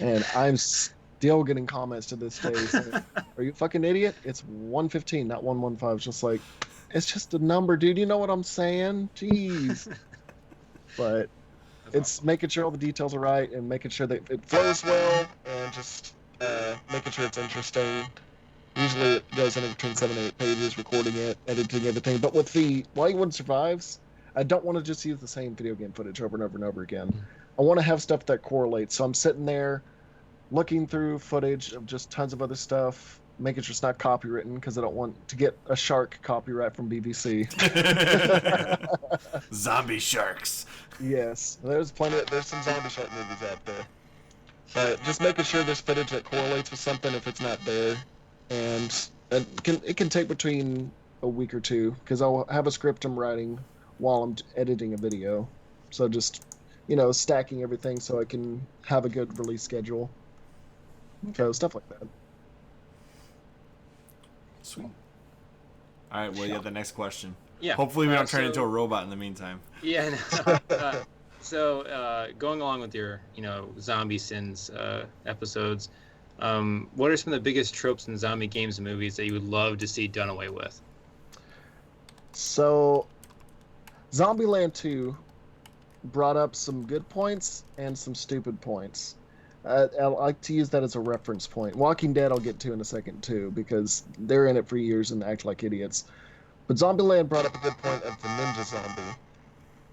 And I'm still getting comments to this day saying, are you a fucking idiot? It's 115, not 115. It's just like, it's just a number, dude. You know what I'm saying? Jeez. But it's making sure all the details are right and making sure that it flows well and just making sure it's interesting. Usually it goes in between 7 and 8 pages, recording it, editing everything. But with the Why You Wouldn't Survives, I don't want to just use the same video game footage over and over and over again. I want to have stuff that correlates. So I'm sitting there looking through footage of just tons of other stuff, making sure it's not copywritten, because I don't want to get a shark copyright from BBC. Zombie sharks. Yes, there's some zombie shark movies out there. But just making sure there's footage that correlates with something if it's not there. And it can take between a week or two, because I'll have a script I'm writing while I'm editing a video. So just, stacking everything so I can have a good release schedule. So stuff like that. Sweet. All right, well, the next question. Yeah. Hopefully we don't turn into a robot in the meantime. Yeah. So going along with your, Zombie Sins episodes, what are some of the biggest tropes in zombie games and movies that you would love to see done away with? So, Zombieland 2 brought up some good points and some stupid points. I like to use that as a reference point. Walking Dead I'll get to in a second too, because they're in it for years and act like idiots. But Zombieland brought up a good point of the ninja zombie.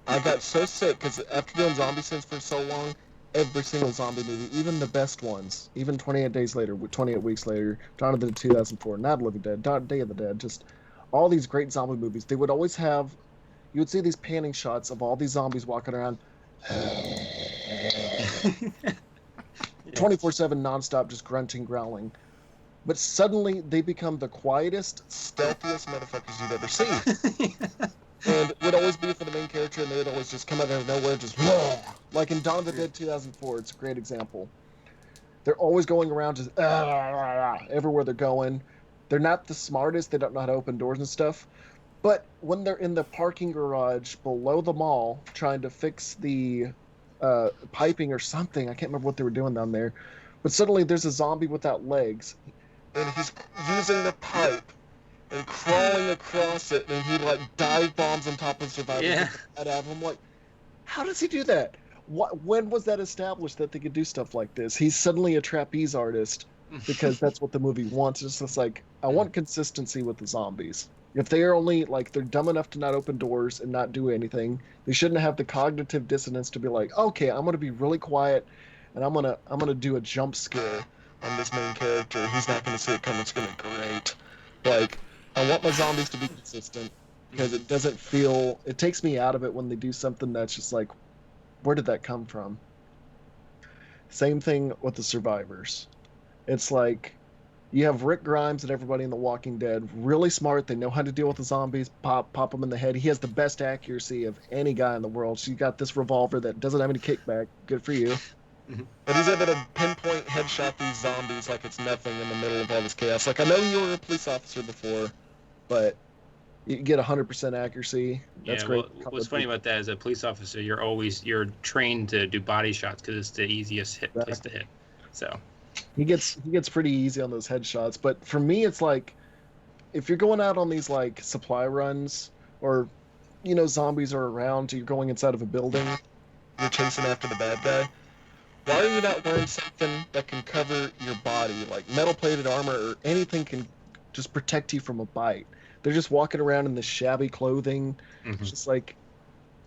I got so sick because after doing zombie sins for so long, every single zombie movie, even the best ones, even 28 Days Later, 28 Weeks Later, Dawn of the Dead 2004, Night of the Living Dead, Day of the Dead, just all these great zombie movies, they would always have, you would see these panning shots of all these zombies walking around 24/7 nonstop, just grunting, growling. But suddenly they become the quietest, stealthiest motherfuckers you've ever seen. And it would always be for the main character, and they would always just come out of nowhere, just whoa. Like in Dawn of the Dead 2004, it's a great example. They're always going around just everywhere they're going. They're not the smartest. They don't know how to open doors and stuff. But when they're in the parking garage below the mall trying to fix the piping or something, I can't remember what they were doing down there. But suddenly there's a zombie without legs, and he's using the pipe and crawling across it, and he like dive bombs on top of survivors. Yeah. I'm like, how does he do that? When was that established that they could do stuff like this? He's suddenly a trapeze artist because that's what the movie wants. It's just like, I want consistency with the zombies. If they are only like, they're dumb enough to not open doors and not do anything, they shouldn't have the cognitive dissonance to be like, okay, I'm gonna be really quiet, and I'm gonna do a jump scare on this main character. He's not gonna see it coming. It's gonna be great. Like, I want my zombies to be consistent because it doesn't feel, it takes me out of it when they do something that's just like, where did that come from? Same thing with the survivors. It's like, you have Rick Grimes and everybody in The Walking Dead, really smart. They know how to deal with the zombies, pop them in the head. He has the best accuracy of any guy in the world. She's got this revolver that doesn't have any kickback. Good for you. But he's able to pinpoint headshot these zombies like it's nothing in the middle of all this chaos. Like, I know you were a police officer before, but you get 100% accuracy. That's great. Well, what's funny about that is, a police officer, you're trained to do body shots because it's the easiest place to hit. So he gets pretty easy on those headshots. But for me, it's like, if you're going out on these like supply runs, or zombies are around, you're going inside of a building, you're chasing after the bad guy. Why are you not wearing something that can cover your body, like metal-plated armor or anything can just protect you from a bite? They're just walking around in this shabby clothing. It's just like,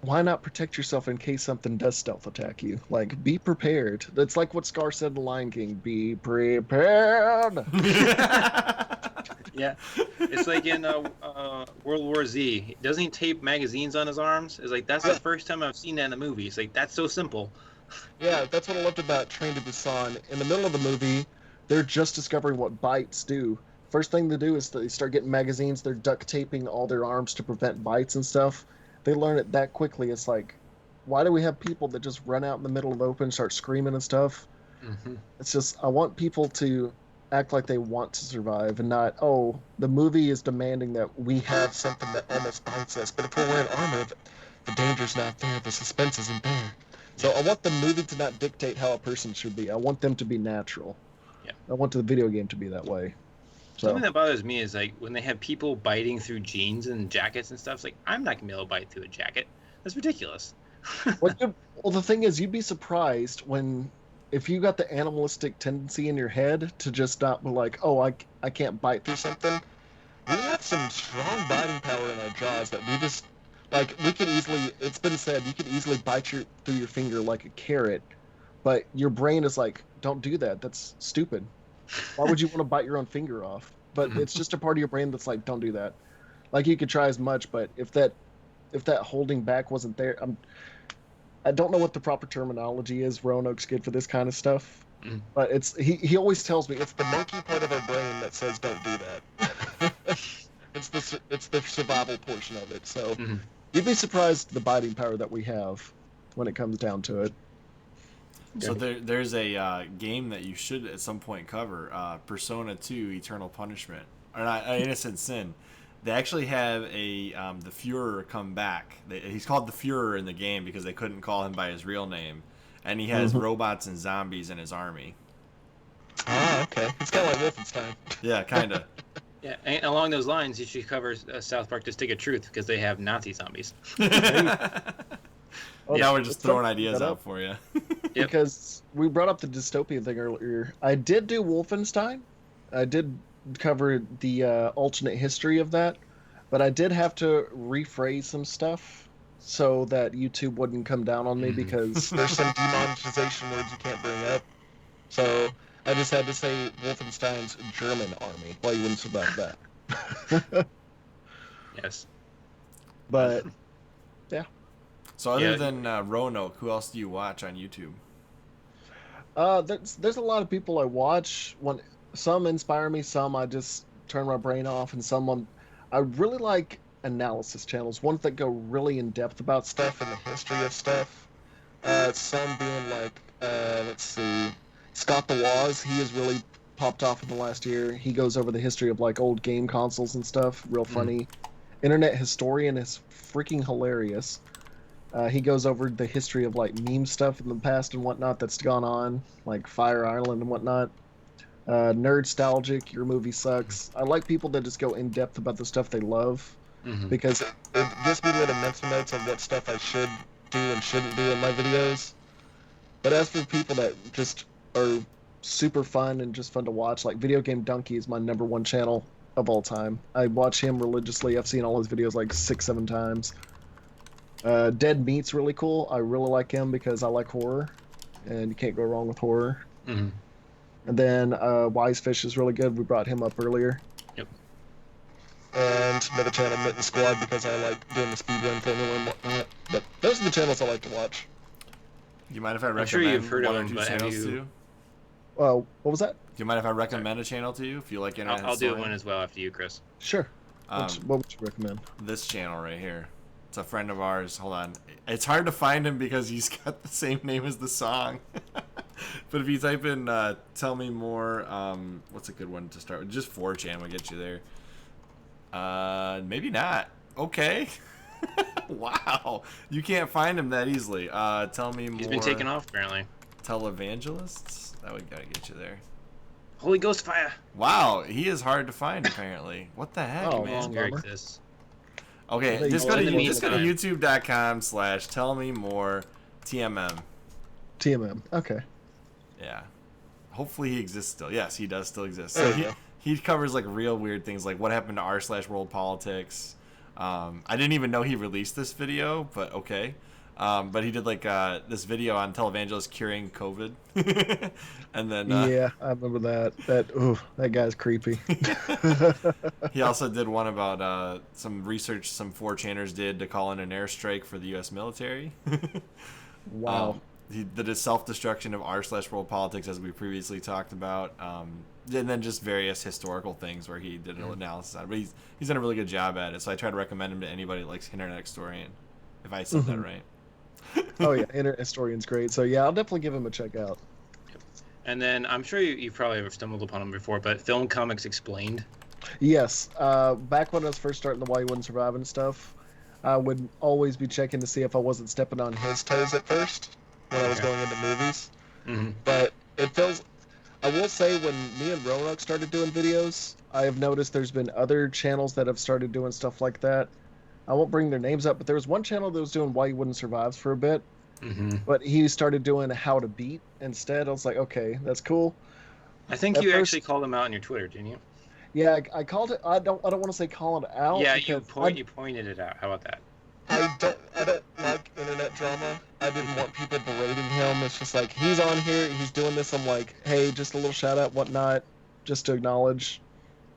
why not protect yourself in case something does stealth attack you? Like, be prepared. That's like what Scar said in The Lion King. Be prepared. Yeah, it's like in World War Z. Doesn't he tape magazines on his arms? It's like, that's the first time I've seen that in a movie. It's like, that's so simple. Yeah, that's what I loved about Train to Busan. In the middle of the movie, they're just discovering what bites do. First thing they do is they start getting magazines. They're duct taping all their arms to prevent bites and stuff. They learn it that quickly. It's like, why do we have people that just run out in the middle of the open, start screaming and stuff? It's just, I want people to act like they want to survive and not, oh, the movie is demanding that we have something that almost bites us. But if we're wearing armor, the danger's not there. The suspense isn't there. So I want the movie to not dictate how a person should be. I want them to be natural. Yeah. I want the video game to be that way. So. Something that bothers me is like when they have people biting through jeans and jackets and stuff. It's like, I'm not gonna be able to bite through a jacket. That's ridiculous. Well, the thing is, you'd be surprised if you got the animalistic tendency in your head to just not be like, oh, I can't bite through something. We have some strong biting power in our jaws that we just. Like, we could easily, it's been said, you could easily bite through your finger like a carrot, but your brain is like, don't do that. That's stupid. Why would you want to bite your own finger off? But it's just a part of your brain that's like, don't do that. Like, you could try as much, but if that holding back wasn't there, I don't know what the proper terminology is, Roanoke's good for this kind of stuff, but he always tells me it's the monkey part of our brain that says don't do that. It's the survival portion of it, so... You'd be surprised the biting power that we have when it comes down to it. So there's a game that you should at some point cover, Persona 2 Eternal Punishment, or not, Innocent Sin. They actually have the Führer come back. He's called the Führer in the game because they couldn't call him by his real name, and he has robots and zombies in his army. Ah, okay. It's kind of like Wolfenstein. Yeah, kind of. Yeah, and along those lines, you should cover South Park: The Stick of Truth because they have Nazi zombies. Oh, Now we're just it's throwing something ideas that out up, for you. because we brought up the dystopian thing earlier. I did do Wolfenstein. I did cover the alternate history of that, but I did have to rephrase some stuff so that YouTube wouldn't come down on me because there's some demonetization words you can't bring up. So I just had to say Wolfenstein's German army. Well, you wouldn't survive that. Yes. But yeah. So other Yeah. than Roanoke, who else do you watch on YouTube? There's a lot of people I watch. Some inspire me, some I just turn my brain off, and some I really like analysis channels, ones that go really in depth about stuff and the history of stuff. Some being like, let's see, Scott the Waz. He has really popped off in the last year. He goes over the history of like old game consoles and stuff. Real funny. Internet Historian is freaking hilarious. He goes over the history of like meme stuff in the past and whatnot that's gone on, like Fire Island and whatnot. Nerdstalgic, Your Movie Sucks. I like people that just go in depth about the stuff they love, because it gives me little mental notes on what stuff I should do and shouldn't do in my videos. But as for people that just are super fun and just fun to watch, like Video Game Donkey is my #1 channel of all time. I watch him religiously. I've seen all his videos like 6-7 times. Dead Meat's really cool. I really like him because I like horror, and you can't go wrong with horror. And then Wise Fish is really good. We brought him up earlier. Yep. And another channel, Mitten Squad, because I like doing the speedrun thing and whatnot. But those are the channels I like to watch. Do you mind if I recommend I'm sure you've heard one of or them, two but have channels you- to you? What was that? Do you mind if I recommend a channel to you if you like internet I'll do historian? one as well after you, Chris. Sure. Um, What would you recommend? This channel right here. It's a friend of ours. Hold on. It's hard to find him because he's got the same name as the song. But if you type in Tell Me More, what's a good one to start with? Just 4chan will get you there. Maybe not. Okay. Wow. You can't find him that easily. Tell Me More. He's been taken off, apparently. Televangelists? That would gotta get you there. Holy Ghost Fire! Wow, he is hard to find apparently. What the heck, Oh, No man? longer bummer. exists. Okay, Well, just you- go to in the youtube.com/tellmemore_TMM. Okay. Yeah. Hopefully he exists still. Yes, he does still exist. There So you go. he covers like real weird things like what happened to r/world politics. I didn't even know he released this video, but okay. But he did like this video on televangelists curing COVID. And then Yeah, I remember that. That guy's creepy. he also did one about some research some 4chaners did to call in an airstrike for the U.S. military. Wow. He did a self-destruction of r/world politics, as we previously talked about, and then just various historical things where he did an analysis on it. But he's done a really good job at it, so I try to recommend him to anybody that likes Internet Historian, if I said that right. Oh yeah, Internet Historian's great. So yeah, I'll definitely give him a check out. And then I'm sure you probably have stumbled upon him before, but Film Comics Explained. Yes, back when I was first starting the Why You Wouldn't Survive and stuff, I would always be checking to see if I wasn't stepping on his toes at first when I was going into movies. But it feels, I will say, when me and Roanoke started doing videos, I have noticed there's been other channels that have started doing stuff like that. I won't bring their names up, but there was one channel that was doing Why You Wouldn't Survive for a bit, but he started doing How to Beat instead. I was like, okay, that's cool. I think At you first- actually called him out on your Twitter, didn't you? Yeah, I called it. I don't want to say call it out. Yeah, because you pointed it out. How about that? I don't like internet drama. I didn't want people berating him. It's just like, he's on here, he's doing this. I'm like, hey, just a little shout out, whatnot, just to acknowledge.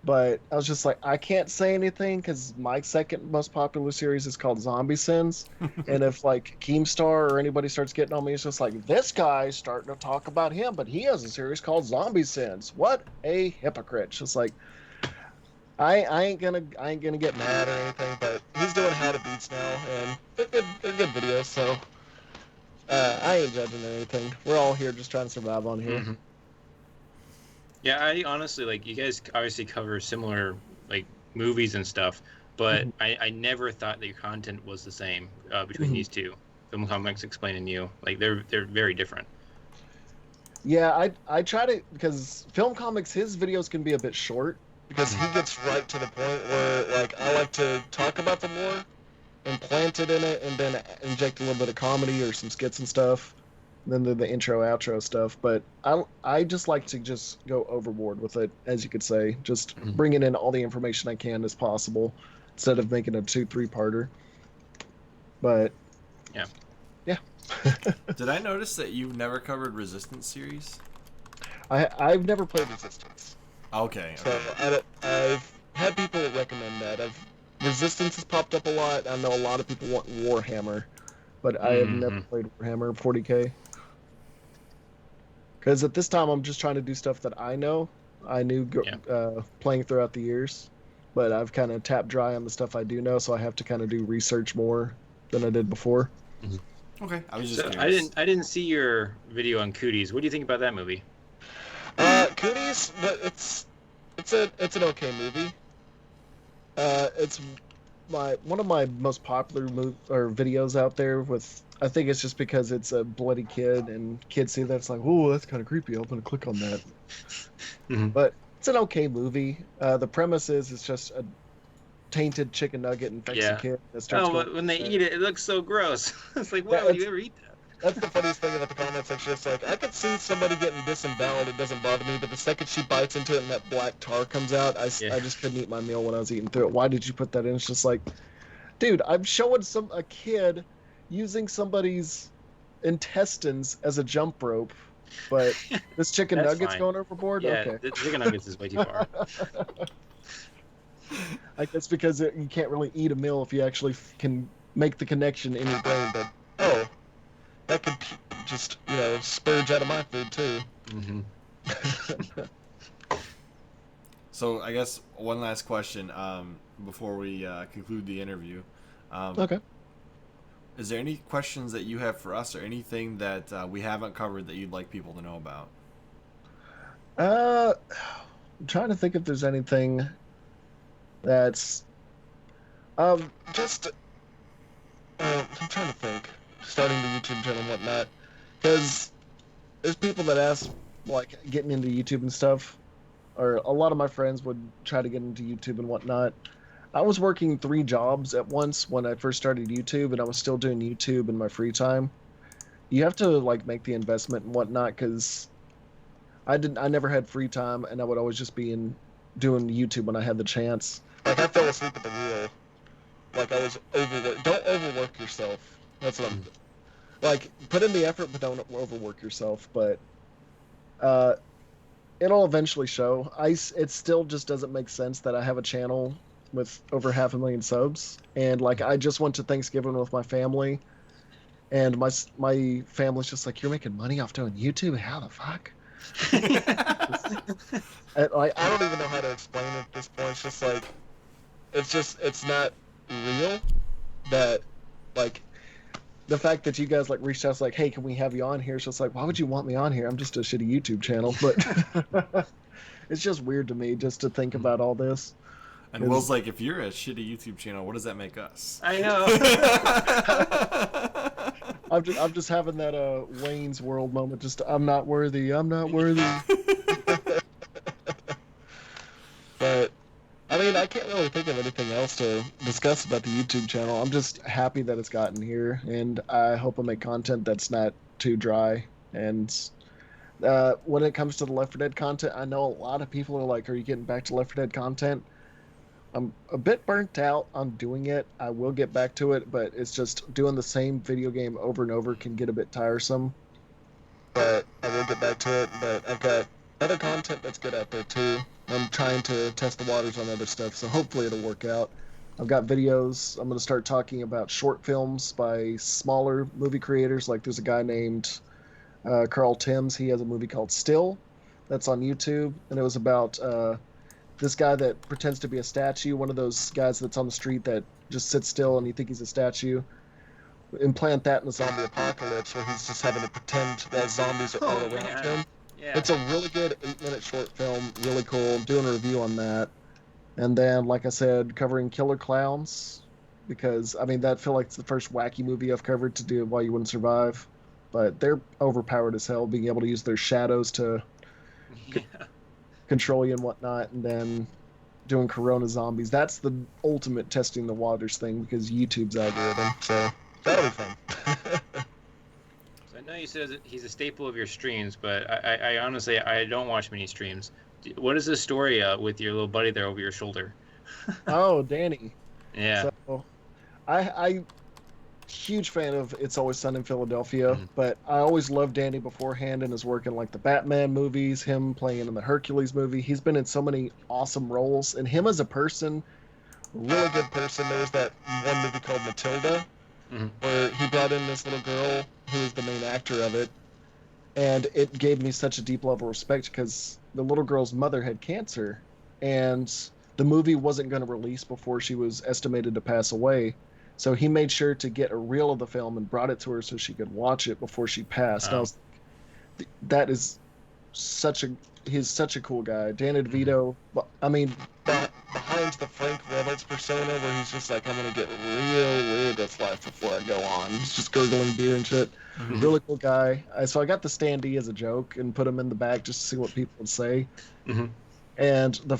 But I was just like, I can't say anything because my second most popular series is called Zombie Sins. And if like Keemstar or anybody starts getting on me, it's just like, this guy's starting to talk about him, but he has a series called Zombie Sins. What a hypocrite. It's just like, I ain't gonna get mad or anything, but he's doing How to Beats now, and they're good videos, so I ain't judging anything. We're all here just trying to survive on here. Yeah, I honestly, like, you guys obviously cover similar, like, movies and stuff, but I never thought that your content was the same between these two. Film Comics Explained and you. Like, they're very different. Yeah, I try to, because Film Comics, his videos can be a bit short, because he gets right to the point where, like, I like to talk about the lore, implanted in it, and then inject a little bit of comedy or some skits and stuff. And then the intro outro stuff. But I just like to just go overboard with it, as you could say, just bringing in all the information I can as possible instead of making a 2-3-parter. But yeah. Did I notice that you've never covered Resistance series? I've never played Resistance. Okay. So I've had people recommend that. Resistance has popped up a lot. I know a lot of people want Warhammer, but I have never played Warhammer 40K. Because at this time, I'm just trying to do stuff that I know. I knew playing throughout the years, but I've kind of tapped dry on the stuff I do know, so I have to kind of do research more than I did before. Okay, I was just curious. I didn't see your video on Cooties. What do you think about that movie? Cooties, it's an okay movie. It's one of my most popular videos out there. I think it's just because it's a bloody kid, and kids see that it's like, oh, that's kind of creepy. I'm gonna click on that. But it's an okay movie. The premise is it's just a tainted chicken nugget infects a kid. But when they eat it, it looks so gross. It's like, why would you ever eat that? That's the funniest thing about the comment section. It's like, I could see somebody getting disemboweled. It doesn't bother me. But the second she bites into it and that black tar comes out, I just couldn't eat my meal when I was eating through it. Why did you put that in? It's just like, dude, I'm showing a kid using somebody's intestines as a jump rope, but this chicken nugget's going overboard? Yeah, okay. The chicken nuggets is way too far. I guess because you can't really eat a meal if you actually can make the connection in your brain that, oh, that could just, spurge out of my food too. So I guess one last question before we conclude the interview. Okay. Is there any questions that you have for us, or anything that we haven't covered that you'd like people to know about? I'm trying to think if there's anything that's I'm trying to think. Starting the YouTube channel and whatnot, because there's people that ask, like, getting into YouTube and stuff, or a lot of my friends would try to get into YouTube and whatnot. I was working 3 jobs at once when I first started YouTube, and I was still doing YouTube in my free time. You have to, like, make the investment and whatnot, because I never had free time, and I would always just be doing YouTube when I had the chance. Like, I fell asleep at the wheel. Like, I was overworked. Don't overwork yourself. That's what I'm... Like, put in the effort, but don't overwork yourself. But it'll eventually show. It still just doesn't make sense that I have a channel with over 500,000 subs. And, like, I just went to Thanksgiving with my family. And my family's just like, you're making money off doing YouTube? How the fuck? Like, I don't even know how to explain it at this point. It's just like... It's not real that, like... The fact that you guys, like, reached out, it's like, hey, can we have you on here? It's just like, why would you want me on here? I'm just a shitty YouTube channel. But it's just weird to me just to think about all this. And Will's like, if you're a shitty YouTube channel, what does that make us? I know. I'm just having that Wayne's World moment. Just, I'm not worthy. I'm not worthy. But... I mean, I can't really think of anything else to discuss about the YouTube channel. I'm just happy that it's gotten here, and I hope I make content that's not too dry. And when it comes to the Left 4 Dead content, I know a lot of people are like, are you getting back to Left 4 Dead content? I'm a bit burnt out on doing it. I will get back to it, but it's just doing the same video game over and over can get a bit tiresome. But I will get back to it, but I've got other content that's good out there too. I'm trying to test the waters on other stuff, so hopefully it'll work out. I've got videos. I'm going to start talking about short films by smaller movie creators. Like, there's a guy named Carl Timms. He has a movie called Still that's on YouTube, and it was about this guy that pretends to be a statue, one of those guys that's on the street that just sits still and you think he's a statue. Implant that in the zombie apocalypse where he's just having to pretend that zombies are all around him. Yeah. It's a really good 8-minute short film, really cool. I'm doing a review on that. And then, like I said, covering Killer Clowns, because, I mean, that feel like it's the first wacky movie I've covered to do Why You Wouldn't Survive. But they're overpowered as hell, being able to use their shadows to control you and whatnot. And then doing Corona zombies. That's the ultimate testing the waters thing because YouTube's algorithm. So that'll be fun. So I know you said he's a staple of your streams, but I honestly I don't watch many streams. What is the story with your little buddy there over your shoulder? Oh, Danny. Yeah. So I huge fan of It's Always Sun in Philadelphia, but I always loved Danny beforehand and his work in like the Batman movies, him playing in the Hercules movie. He's been in so many awesome roles, and him as a person, really good person. There was that one movie called Matilda, where he brought in this little girl who was the main actor of it, and it gave me such a deep level of respect because the little girl's mother had cancer, and the movie wasn't going to release before she was estimated to pass away. So he made sure to get a reel of the film and brought it to her so she could watch it before she passed. Wow. I was, that is he's such a cool guy. Danny DeVito, I mean, behind the Frank Reynolds persona where he's just like, I'm going to get real weird this life before I go on. He's just gurgling beer and shit. Really cool guy. So I got the standee as a joke and put him in the back just to see what people would say. And it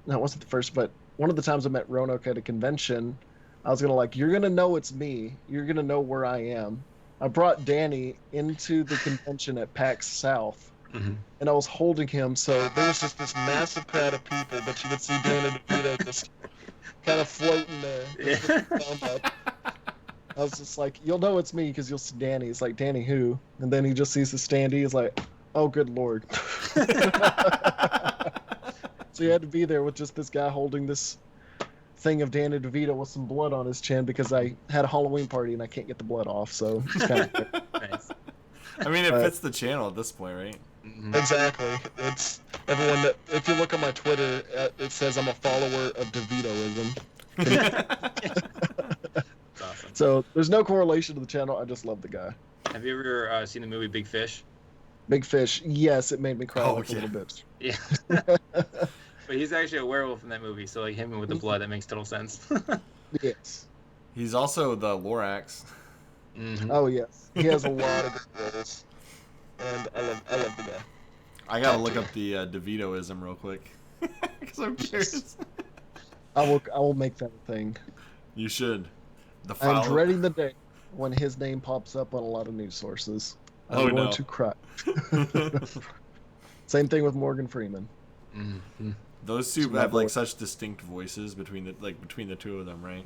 wasn't the first, but one of the times I met Roanoke at a convention, I was going to you're going to know it's me. You're going to know where I am. I brought Danny into the convention at PAX South, and I was holding him, so there was just this massive crowd of people, but you could see Danny DeVito just kind of floating there. I was just like, you'll know it's me because you'll see Danny. It's like, Danny who? And then he just sees the standee. He's like, oh, good Lord. So you had to be there with just this guy holding this thing of Danny DeVito with some blood on his chin because I had a Halloween party and I can't get the blood off, so it's kind of Nice. I mean, it fits the channel at this point, right? Exactly. It's everyone that if you look on my Twitter, it says I'm a follower of DeVitoism. That's awesome. So there's no correlation to the channel. I just love the guy. Have you ever seen the movie Big Fish? Big Fish. Yes, it made me cry a little bit. Yeah. But he's actually a werewolf in that movie, so like him with the blood, that makes total sense. Yes. He's also the Lorax. Oh yes, he has a lot of good roles, and I love the guy. I gotta look up the DeVitoism real quick because I'm curious. I will make that a thing. You should. I'm dreading the day when his name pops up on a lot of news sources. I'm going to cry. Same thing with Morgan Freeman. Those two have like such distinct voices between the two of them, right?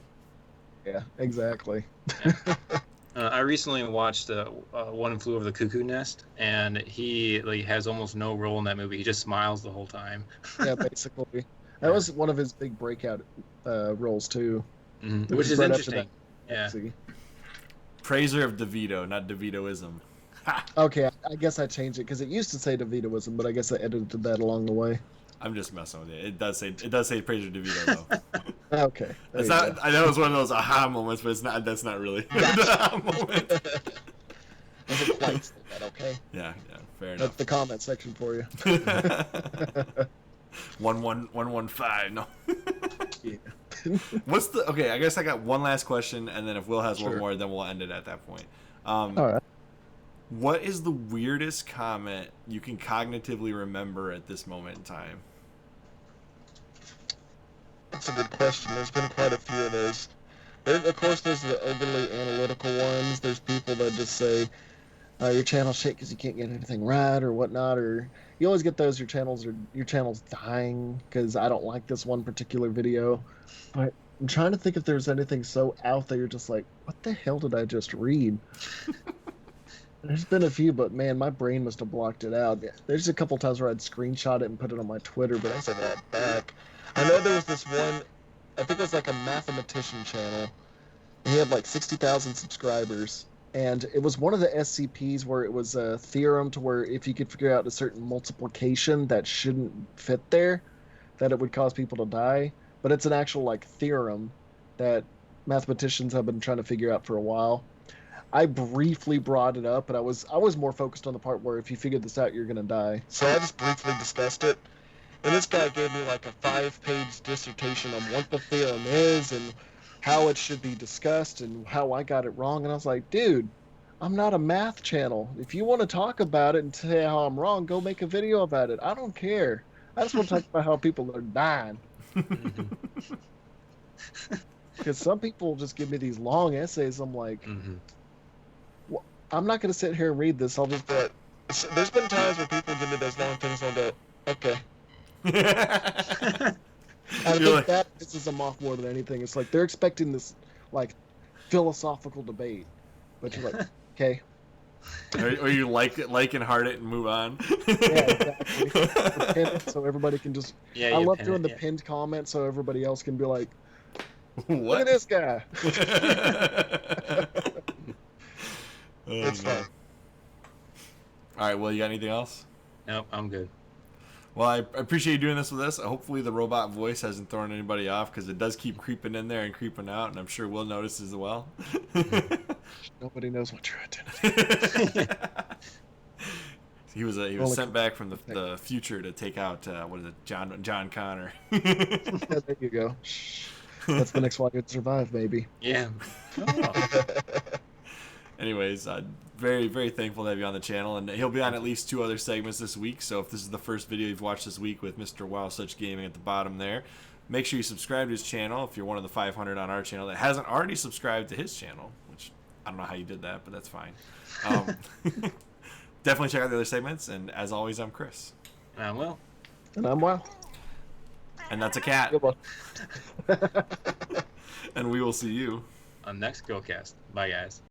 Yeah, exactly. I recently watched One Flew Over the Cuckoo Nest, and he has almost no role in that movie. He just smiles the whole time. Yeah, basically. That was one of his big breakout roles too. Which is interesting. Yeah. Praiser of DeVito, not DeVitoism. Okay, I guess I changed it because it used to say DeVitoism, but I guess I edited that along the way. I'm just messing with it. It does say Praiser DeVito though. Okay. It's not. I know it's one of those aha moments, but it's not. That's not really an aha moment. Doesn't quite say that, okay? Yeah, fair enough. That's the comment section for you. 11115. No. Yeah. What's the? Okay, I guess I got one last question, and then if Will has one Sure. more, then we'll end it at that point. All right. What is the weirdest comment you can cognitively remember at this moment in time? That's a good question. There's been quite a few of those. Of course, there's the overly analytical ones. There's people that just say, your channel's shit because you can't get anything right or whatnot. Or you always get those, your channel's dying because I don't like this one particular video. But I'm trying to think if there's anything so out there you're just like, what the hell did I just read? There's been a few, but man, my brain must have blocked it out. There's a couple times where I'd screenshot it and put it on my Twitter, but I said that back. I know there was this one, I think it was like a mathematician channel. And he had like 60,000 subscribers. And it was one of the SCPs where it was a theorem to where if you could figure out a certain multiplication that shouldn't fit there, that it would cause people to die. But it's an actual like theorem that mathematicians have been trying to figure out for a while. I briefly brought it up, but I was more focused on the part where if you figure this out, you're going to die. So I just briefly discussed it. And this guy gave me like a 5-page dissertation on what the theorem is and how it should be discussed and how I got it wrong. And I was like, dude, I'm not a math channel. If you want to talk about it and say how I'm wrong, go make a video about it. I don't care. I just want to talk about how people are dying. Mhm. Because some people just give me these long essays. I'm like, Mhm. I'm not going to sit here and read this. I'll just be like, there's been times where people give me those long things and I'll go, okay. I You're think like, that pisses them off more than anything. It's like they're expecting this like philosophical debate, but you're like, okay, or you like and heart it and move on. yeah, exactly. Or pin it so everybody can just. Yeah, I you love pin doing it, the yeah. pinned comment so everybody else can be like, look What? at this guy. Oh, It's no. fun. All right. Well, you got anything else? Nope, I'm good. Well, I appreciate you doing this with us. Hopefully, the robot voice hasn't thrown anybody off because it does keep creeping in there and creeping out, and I'm sure we'll notice as well. Nobody knows what your identity is. He was Only sent back from the future to take out what is it, John Connor. Yeah, there you go. That's the next one you'd survive, maybe. Yeah. Oh. Anyways, very, very thankful to have you on the channel, and he'll be on at least 2 other segments this week. So if this is the first video you've watched this week with Mr. WowSuchGaming at the bottom there, make sure you subscribe to his channel if you're one of the 500 on our channel that hasn't already subscribed to his channel, which I don't know how you did that, but that's fine. Definitely check out the other segments, and as always, I'm Chris. And I'm Will. And I'm Wow. And that's a cat. Good one. And we will see you On next CHRILLCAST. Bye, guys.